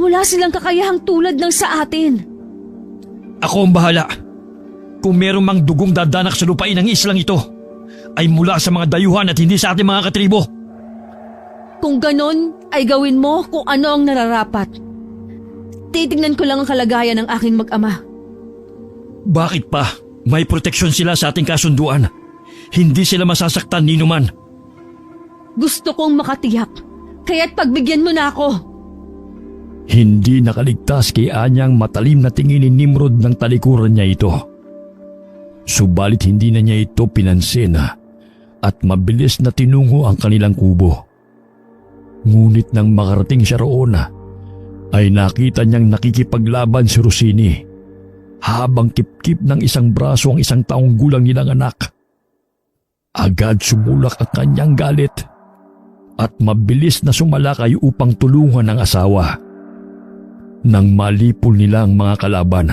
Wala silang kakayahang tulad ng sa atin. Ako ang bahala. Kung merong mang dugong dadanak sa lupain ng islang ito, ay mula sa mga dayuhan at hindi sa ating mga katribo. Kung ganon, ay gawin mo kung ano ang nararapat. Titignan ko lang ang kalagayan ng aking mag-ama. Bakit pa? May proteksyon sila sa ating kasunduan. Hindi sila masasaktan ni numan. Gusto kong makatiyak, kaya't pagbigyan mo na ako. Hindi nakaligtas kay Anyang matalim na tingin ni Nimrod ng talikuran niya ito. Subalit hindi na niya ito pinansin at mabilis na tinungo ang kanilang kubo. Ngunit nang makarating siya roon, ay nakita niyang nakikipaglaban si Rossini habang kip-kip ng isang braso ang isang taong gulang nilang anak. Agad sumulak ang kanyang galit at mabilis na sumalakay upang tulungan ang asawa. Nang malipol nila ang mga kalaban,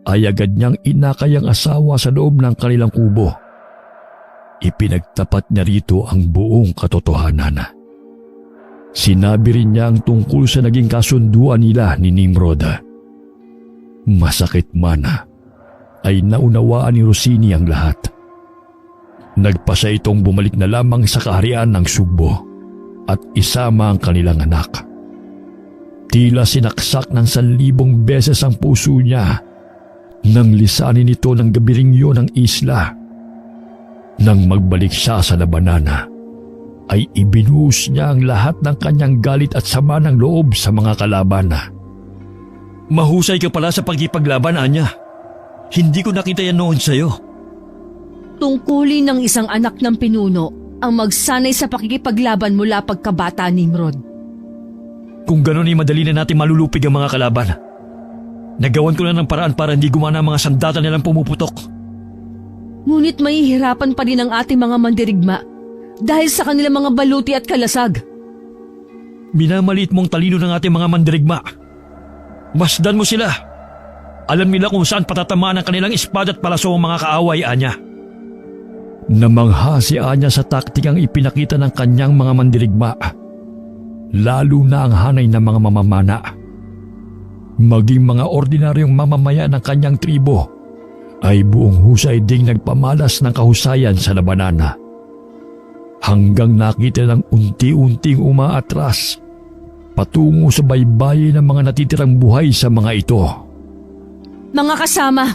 ay agad niyang inakay ang asawa sa loob ng kanilang kubo. Ipinagtapat niya rito ang buong katotohanan. Sinabi rin niya ang tungkol sa naging kasunduan nila ni Nimrod. Masakit man, ay naunawaan ni Rossini ang lahat. Nagpasa itong bumalik na lamang sa kaharian ng Sugbo at isama ang kanilang anak. Tila sinaksak ng 1,000 beses ang puso niya nang lisanin ito ng gabiringyo ng isla. Nang magbalik siya sa labanan, ay ibinuhos niya ang lahat ng kanyang galit at sama ng loob sa mga kalaban. Mahusay ka pala sa pagkipaglaban, Anya. Hindi ko nakita yan noon sa'yo. Tungkulin ng isang anak ng pinuno ang magsanay sa pakikipaglaban mula pagkabata, Nimrod. Kung gano'n ay madali na natin malulupig ang mga kalaban. Nagawan ko na ng paraan para hindi gumana ang mga sandata nilang pumuputok. Ngunit mahihirapan pa rin ang ating mga mandirigma dahil sa kanilang mga baluti at kalasag. Minamaliit mong talino ng ating mga mandirigma. Masdan mo sila. Alam nila kung saan patatamaan ang kanilang espada at palaso ang mga kaaway, Anya. Namangha si Anya sa taktikang ipinakita ng kanyang mga mandirigma, lalo na ang hanay ng mga mamamana. Maging mga ordinaryong mamamayan ng kanyang tribo ay buong husay ding nagpamalas ng kahusayan sa labanan. Hanggang nakita ng unti-unting umaatras patungo sa baybayin ng mga natitirang buhay sa mga ito. Mga kasama,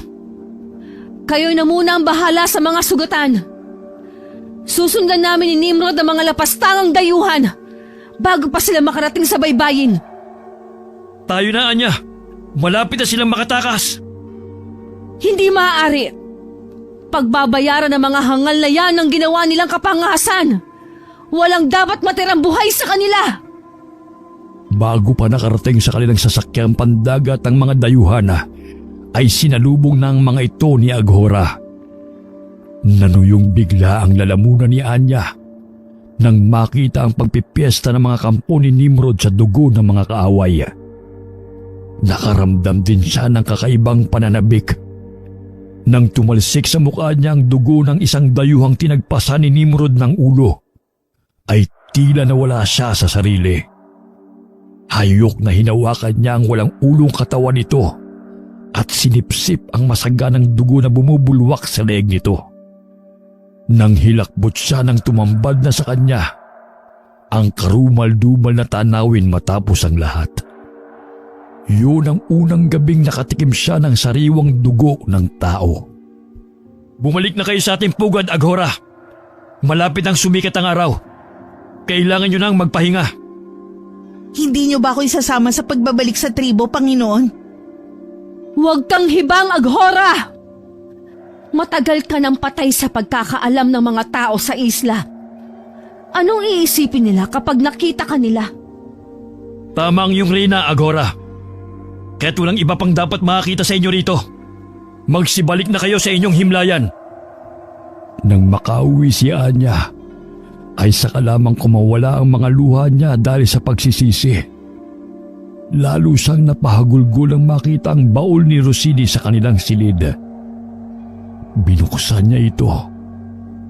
kayo na muna ang bahala sa mga sugatan. Susundan namin ni Nimrod ang mga lapastangang dayuhan bago pa sila makarating sa baybayin. Tayo na, Anya. Malapit na silang makatakas. Hindi maaari. Pagbabayaran ng mga hangal na yan ang ginawa nilang kapangahasan. Walang dapat matirang buhay sa kanila. Bago pa nakarating sa kanilang sasakyang pandagat ang mga dayuhan, ay sinalubong ng mga ito ni Aghora. Nanuyong bigla ang lalamunan ni Anya nang makita ang pagpipiesta ng mga kampo ni Nimrod sa dugo ng mga kaaway. Nakaramdam din siya ng kakaibang pananabik nang tumalsik sa mukha niya ang dugo ng isang dayuhang tinagpasan ni Nimrod ng ulo, ay tila nawala siya sa sarili. Hayok na hinawakan niya ang walang ulong katawan nito at sinipsip ang masaganang dugo na bumubulwak sa leeg nito. Nang hilakbot siya nang tumambad na sa kanya, ang karumal-dumal na tanawin matapos ang lahat. Yun ang unang gabing nakatikim siya ng sariwang dugo ng tao. Bumalik na kayo sa ating pugad, Aghora. Malapit ang sumikat ang araw. Kailangan nyo nang magpahinga. Hindi niyo ba ako isasama sa pagbabalik sa tribo, Panginoon? Huwag kang hibang, Aghora! Matagal ka nang patay sa pagkakaalam ng mga tao sa isla. Anong iisipin nila kapag nakita ka nila? Tama ang iyong reyna, Aghora. Kaya't walang iba pang dapat makakita sa inyo rito. Magsibalik na kayo sa inyong himlayan. Nang makauwi si Anya, ay saka lamang kumawala ang mga luha niya dahil sa pagsisisi. Lalo siyang napahagulgul ang makita ang baul ni Rossini sa kanilang silid. Binuksan niya ito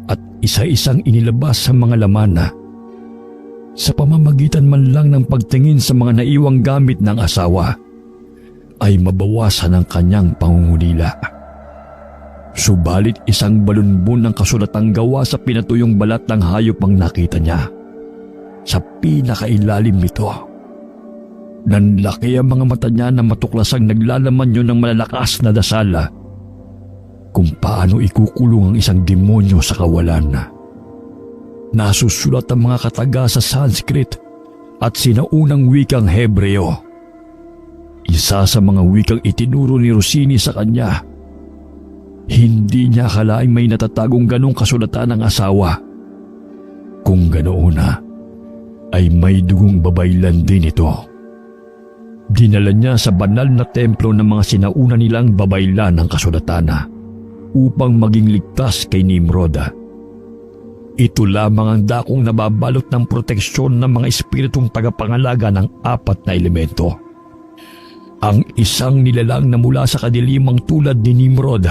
at isa-isang inilabas sa mga laman. Sa pamamagitan man lang ng pagtingin sa mga naiwang gamit ng asawa, ay mabawasan ang kanyang pangungulila. Subalit isang balunbon ng kasulatang gawa sa pinatuyong balat ng hayop ang nakita niya. Sa pinakailalim nito, nanlaki ang mga mata niya na matuklasang naglalaman yun ng malalakas na dasal kung paano ikukulong ang isang demonyo sa kawalan. Nasusulat ang mga kataga sa Sanskrit at sinaunang wikang Hebreo. Isa sa mga wikang itinuro ni Rossini sa kanya. Hindi niya akalaing may natatagong ganong kasulatan ng asawa. Kung ganoon ay may dugong babaylan din ito. Dinala niya sa banal na templo ng mga sinauna nilang babaylan ng kasulatan upang maging ligtas kay Nimrod. Ito lamang ang dakong nababalot ng proteksyon ng mga espiritong tagapangalaga ng 4 na elemento. Ang isang nilalang na mula sa kadilimang tulad ni Nimrod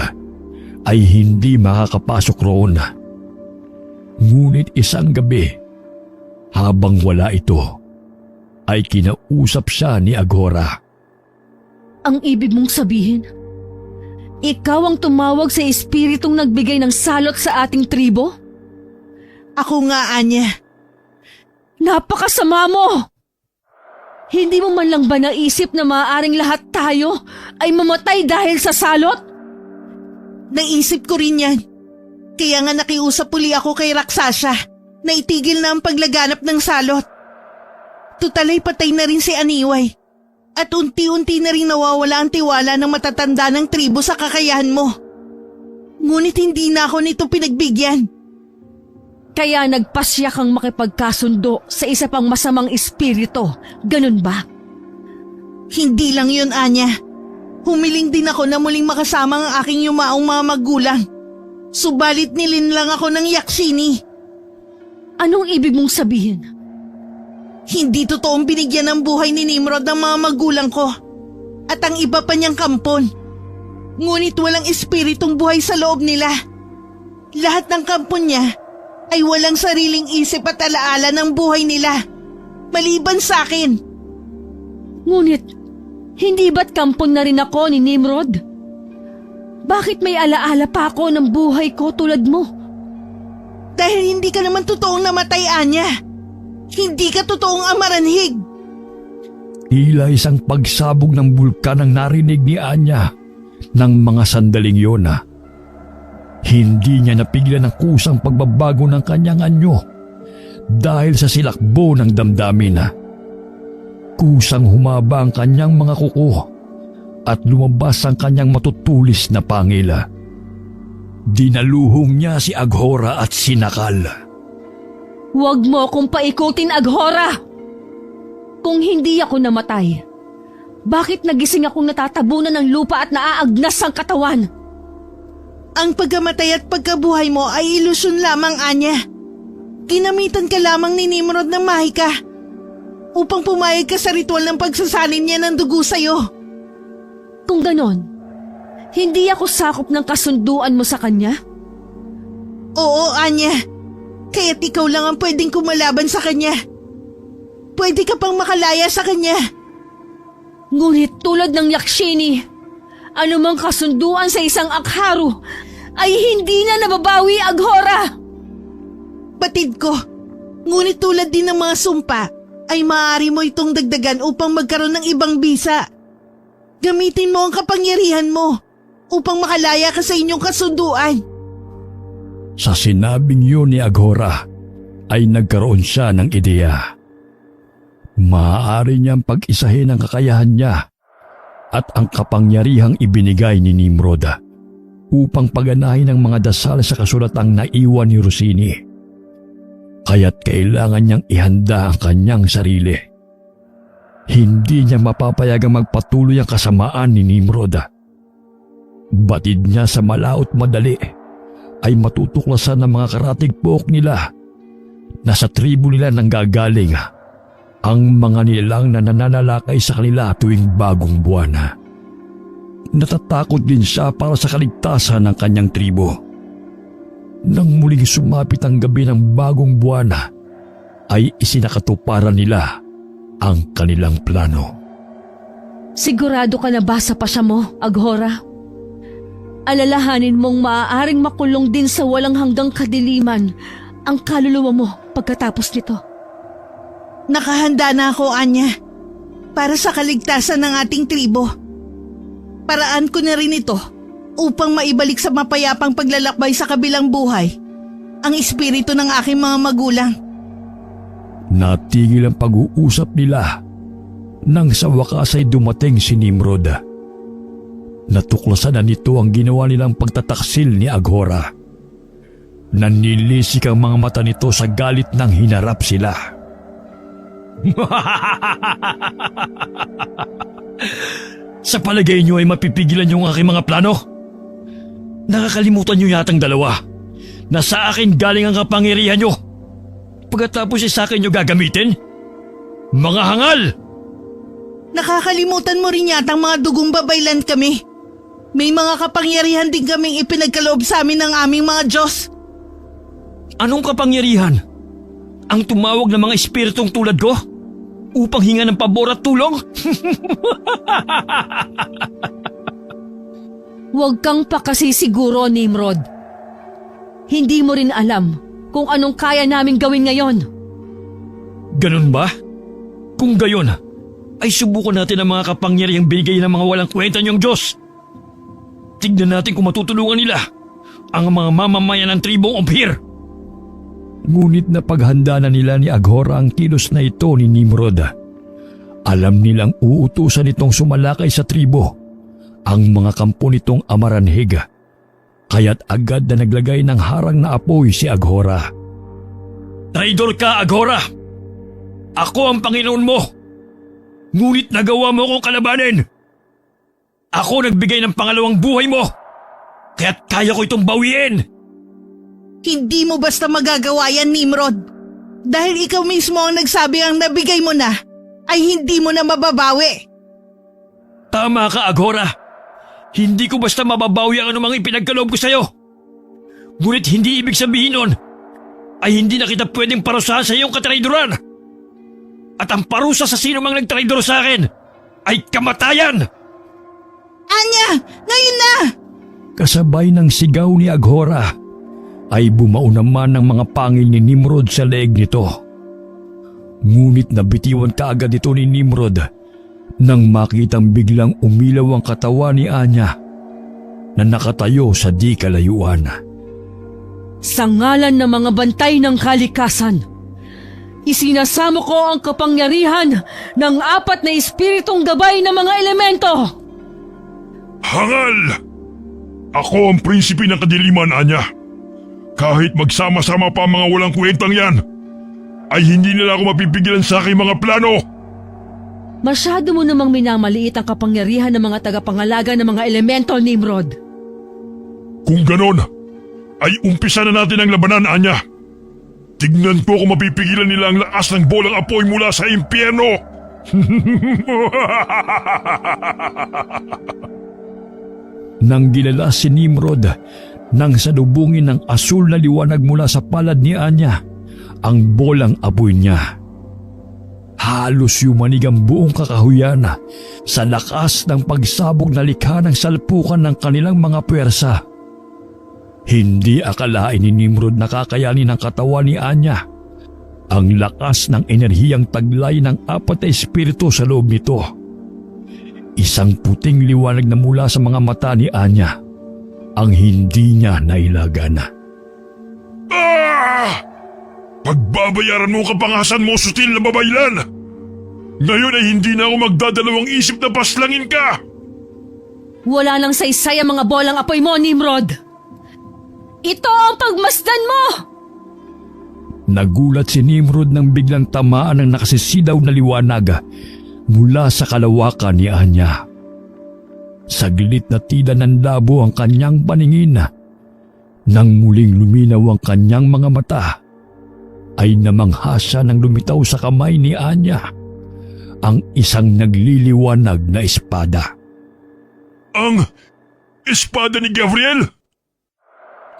ay hindi makakapasok roon. Ngunit isang gabi, habang wala ito, ay kinausap siya ni Aghora. Ang ibig mong sabihin, ikaw ang tumawag sa espiritong nagbigay ng salot sa ating tribo? Ako nga, Anya. Napakasama mo! Hindi mo man lang ba naisip na maaaring lahat tayo ay mamatay dahil sa salot? Naisip ko rin yan. Kaya nga nakiusap uli ako kay Raksasa na itigil na ang paglaganap ng salot. Tutalay patay na rin si Aniway. At unti-unti na rin nawawala ang tiwala ng matatanda ng tribo sa kakayahan mo. Ngunit hindi na ako nito pinagbigyan. Kaya nagpasya kang makipagkasundo sa isa pang masamang espiritu, ganun ba? Hindi lang yun, Anya. Humiling din ako na muling makasama ang aking yumaong mga magulang. Subalit nilinlang ako ng Yaksini. Anong ibig mong sabihin? Hindi totoong binigyan ng buhay ni Nimrod ng mga magulang ko. At ang iba pa niyang kampon. Ngunit walang espiritong buhay sa loob nila. Lahat ng kampon niya ay walang sariling isip at alaala ng buhay nila. Maliban sa akin. Ngunit, hindi ba't kampon na rin ako ni Nimrod? Bakit may alaala pa ako ng buhay ko tulad mo? Dahil hindi ka naman totoong namatay, Anya. Hindi ka totoong amaranhig. Tila isang pagsabog ng bulkan ang narinig ni Anya ng mga sandaling yun. Hindi niya napigilan ang kusang pagbabago ng kanyang anyo dahil sa silakbo ng damdamin. Kusang humaba ang kanyang mga kuko at lumabas ang kanyang matutulis na pangila. Dinaluhong niya si Aghora at sinakal. Huwag mo akong paikutin, Aghora! Kung hindi ako namatay, bakit nagising akong natatabunan ng lupa at naaagnas ang katawan? Ang pagkamatay at pagkabuhay mo ay ilusyon lamang, Anya. Ginamitan ka lamang ni Nimrod ng mahika upang pumayag ka sa ritual ng pagsasalin niya ng dugo sa'yo. Kung ganon, hindi ako sakop ng kasunduan mo sa kanya? Oo, Anya. Kaya't ikaw lang ang pwedeng kumalaban sa kanya. Pwede ka pang makalaya sa kanya. Ngunit tulad ng Yakshini, anumang kasunduan sa isang akharu ay hindi na nababawi, Aghora! Batid ko, ngunit tulad din ng mga sumpa, ay maaari mo itong dagdagan upang magkaroon ng ibang bisa. Gamitin mo ang kapangyarihan mo upang makalaya ka sa inyong kasunduan. Sa sinabing yun ni Aghora ay nagkaroon siya ng ideya. Maaari niyang pag-isahin ang kakayahan niya at ang kapangyarihang ibinigay ni Nimrod upang paganahin ang mga dasal sa kasulatang naiwan ni Rossini. Kaya't kailangan niyang ihanda ang kanyang sarili. Hindi niya mapapayagang magpatuloy ang kasamaan ni Nimrod. Batid niya sa malaot madali ay matutuklasan ng mga karatigpok nila na sa tribo nila nanggagaling ang mga nilalang na nananalakay sa kanila tuwing bagong buwan. Natatakot din siya para sa kaligtasan ng kanyang tribo. Nang muling sumapit ang gabi ng bagong buwan, ay isinakatuparan nila ang kanilang plano. Sigurado ka na ba sa pasya mo, Aghora? Alalahanin mong maaaring makulong din sa walang hanggang kadiliman ang kaluluwa mo pagkatapos nito. Nakahanda na ako, Anya, para sa kaligtasan ng ating tribo. Paraan ko na rin ito upang maibalik sa mapayapang paglalakbay sa kabilang buhay ang espiritu ng aking mga magulang. Natigil ang pag-uusap nila nang sa wakas ay dumating si Nimrod. Natuklasan na nito ang ginawa nilang pagtataksil ni Aghora. Nanilisik ang mga mata nito sa galit nang hinarap sila. Sa palagay niyo ay mapipigilan yung aking mga plano? Nakakalimutan niyo yatang dalawa na sa akin galing ang kapangyarihan niyo. Pagkatapos ay sa akin niyo gagamitin? Mga hangal! Nakakalimutan mo rin yata ang mga dugong babaylan kami. May mga kapangyarihan din kaming ipinagkaloob sa amin ng aming mga Diyos. Anong kapangyarihan? Ang tumawag ng mga espiritong tulad ko? Upang hinga ng pabor at tulong? Huwag kang pakasisiguro, Nimrod. Hindi mo rin alam kung anong kaya naming gawin ngayon. Ganun ba? Kung gayon, ay subukan natin ang mga kapangyarihang binigay ng mga walang kwenta niyong Diyos. Tignan natin kung matutulungan nila ang mga mamamayan ng tribong Ophir. Ngunit napaghanda na nila ni Aghora ang kilos na ito ni Nimrod. Alam nilang uutusan itong sumalakay sa tribo, ang mga kampo nitong Amaranheg. Kaya't agad na naglagay ng harang na apoy si Aghora. Traidor ka, Aghora! Ako ang Panginoon mo! Ngunit nagawa mo akong kalabanin! Ako nagbigay ng pangalawang buhay mo! Kaya't kaya ko itong bawiin! Hindi mo basta magagawa yan, Nimrod. Dahil ikaw mismo ang nagsabi ang nabigay mo na, ay hindi mo na mababawi. Tama ka, Aghora! Hindi ko basta mababawi ang anumang ipinagkaloob ko sa'yo. Ngunit hindi ibig sabihin nun ay hindi na kita pwedeng parusahan sa iyong katraidoran. At ang parusa sa sino mang nagtraidor sa akin ay kamatayan! Anya, ngayon na! Kasabay ng sigaw ni Aghora, ay bumao naman ng mga pangil ni Nimrod sa leeg nito. Ngunit nabitiwan kaagad ito ni Nimrod nang makitang biglang umilaw ang katawan ni Anya na nakatayo sa di kalayuan. Sa ngalan ng mga bantay ng kalikasan, isinasamo ko ang kapangyarihan ng 4 na espiritong gabay ng mga elemento. Hangal! Ako ang prinsipe ng kadiliman, Anya. Kahit magsama-sama pa ang mga walang kwentang yan, ay hindi nila ako mapipigilan sa aking mga plano. Masyado mo namang minamaliit ang kapangyarihan ng mga tagapangalaga ng mga elemento, Nimrod. Kung ganon, ay umpisa na natin ang labanan, Anya. Tignan ko kung mapipigilan nila ang lakas ng bolang apoy mula sa impyerno. Nang gilala si Nimrod nang salubungin ng asul na liwanag mula sa palad ni Anya ang bolang apoy niya. Halos yumanig ang buong kakahuyan sa lakas ng pagsabog na likha ng salpukan ng kanilang mga puwersa. Hindi akalain ni Nimrod na kakayanin ng katawan ni Anya ang lakas ng enerhiyang taglay ng 4 na espiritu sa loob nito. Isang puting liwanag na mula sa mga mata ni Anya ang hindi niya nailagan. Pagbabayaran mo ang kapangasan mo, sutil na babaylan! Ngayon ay hindi na ako magdadalawang isip na paslangin ka! Wala nang saysay ang mga bolang apoy mo, Nimrod. Ito ang pagmasdan mo! Nagulat si Nimrod nang biglang tamaan ng nakasisidaw na liwanag mula sa kalawakan ni Anya. Saglit na tila nanlabo ang kanyang paningin. Nang muling luminaw ang kanyang mga mata, ay namangha siya nang lumitaw sa kamay ni Anya ang isang nagliliwanag na espada. Ang espada ni Gabriel?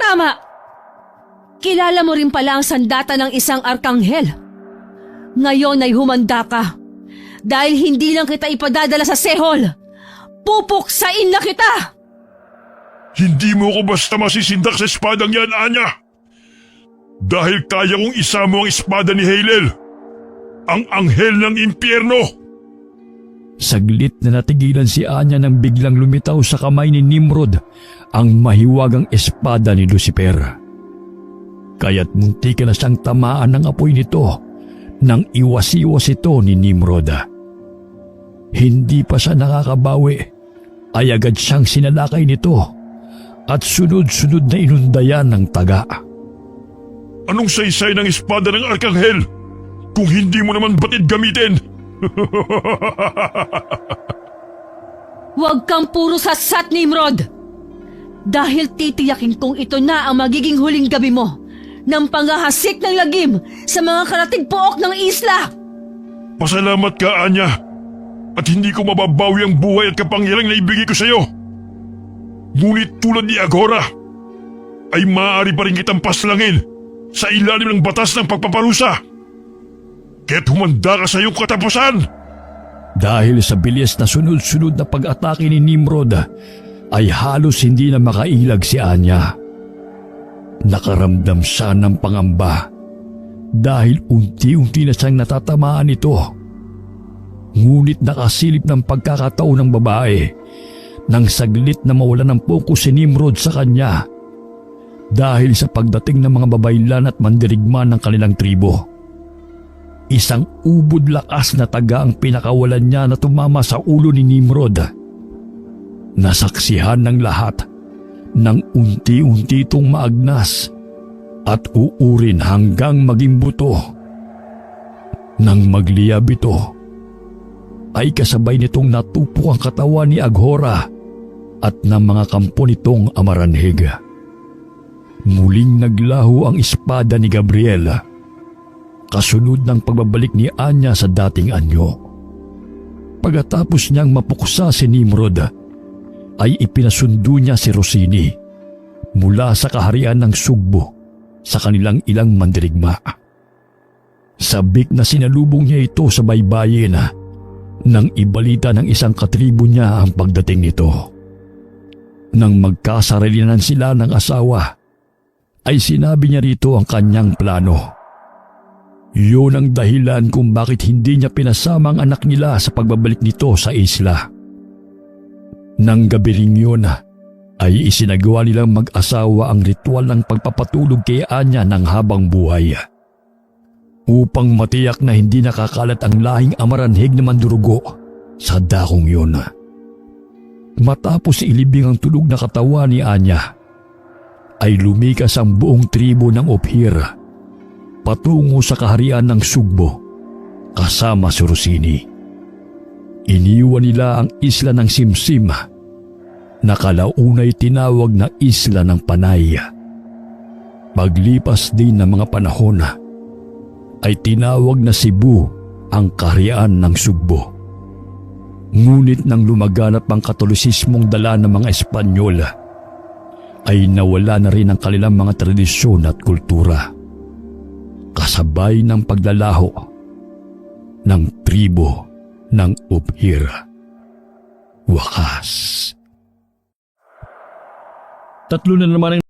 Tama! Kilala mo rin pala ang sandata ng isang arkanghel. Ngayon ay humanda ka. Dahil hindi lang kita ipadadala sa Sehol, pupuksain na kita! Hindi mo ko basta masisindak sa espadang yan, Anya. Dahil kaya kong isama ang espada ni Halel, ang anghel ng impyerno. Saglit na natigilan si Anya nang biglang lumitaw sa kamay ni Nimrod ang mahiwagang espada ni Lucifer. Kaya't munti na siyang tamaan ng apoy nito nang iwas-iwas ito ni Nimrod. Hindi pa siya nakakabawi ay agad siyang sinalakay nito at sunod-sunod na inundayan ng taga. Anong saysay ng espada ng arkanghel kung hindi mo naman batid gamitin? Huwag kang puro sasat, Nimrod! Dahil titiyakin kong ito na ang magiging huling gabi mo ng panghahasik ng lagim sa mga karatig pook ng isla! Pasalamat ka, Anya. at hindi ko mababawi ang buhay at kapangyarang na ibigay ko sa iyo. Ngunit tulad ni Aghora, ay maaari pa rin kitang paslangin sa ilalim ng batas ng pagpaparusa. Kaya't humanda ka sa iyong katapusan. Dahil sa bilis na sunod-sunod na pag-atake ni Nimrod, ay halos hindi na makailag si Anya. Nakaramdam siya ng pangamba dahil unti-unti na siyang natatamaan ito. Ngunit nakasilip ng pagkakataon ng babae nang saglit na mawala ng pokus si Nimrod sa kanya dahil sa pagdating ng mga babaylan at mandirigma ng kanilang tribo. Isang ubod lakas na taga ang pinakawalan niya na tumama sa ulo ni Nimrod. Nasaksihan ng lahat nang unti-unti itong maagnas at uurin hanggang maging buto. Nang magliyab ito, ay kasabay nitong natupok ang katawan ni Aghora at ng mga kampo nitong amaranhig. Muling naglaho ang espada ni Gabriel, kasunod ng pagbabalik ni Anya sa dating anyo. Pagkatapos niyang mapuksa si Nimrod, ay ipinasundo niya si Rossini mula sa kaharian ng Sugbo sa kanilang ilang mandirigma. Sabik na sinalubong niya ito sa baybayin nang ibalita ng isang katribo niya ang pagdating nito. Nang magkasarilinan sila ng asawa, ay sinabi niya rito ang kanyang plano. Yun ang dahilan kung bakit hindi niya pinasama ang anak nila sa pagbabalik nito sa isla. Nang gabi ring yun, ay isinagawa nilang mag-asawa ang ritual ng pagpapatulog kay Anya ng habang buhay. Upang matiyak na hindi nakakalat ang lahing amaranhig na mandurugo sa dakong yun. Matapos ilibing ang tulog na katawan ni Anya, ay lumikas ang buong tribo ng Ophir patungo sa kaharian ng Sugbo kasama si Rossini. Iniwan nila ang isla ng Simsim na kalaunay tinawag na Isla ng Panay. Paglipas din ng mga panahon, ay tinawag na Cebu ang kaharian ng Sugbo. Ngunit nang lumaganap ang Katolisismong dala ng mga Espanyol, ay nawala na rin ang kanilang mga tradisyon at kultura, kasabay ng paglalaho ng tribo ng Ophir. Wakas. Tatlo na naman ang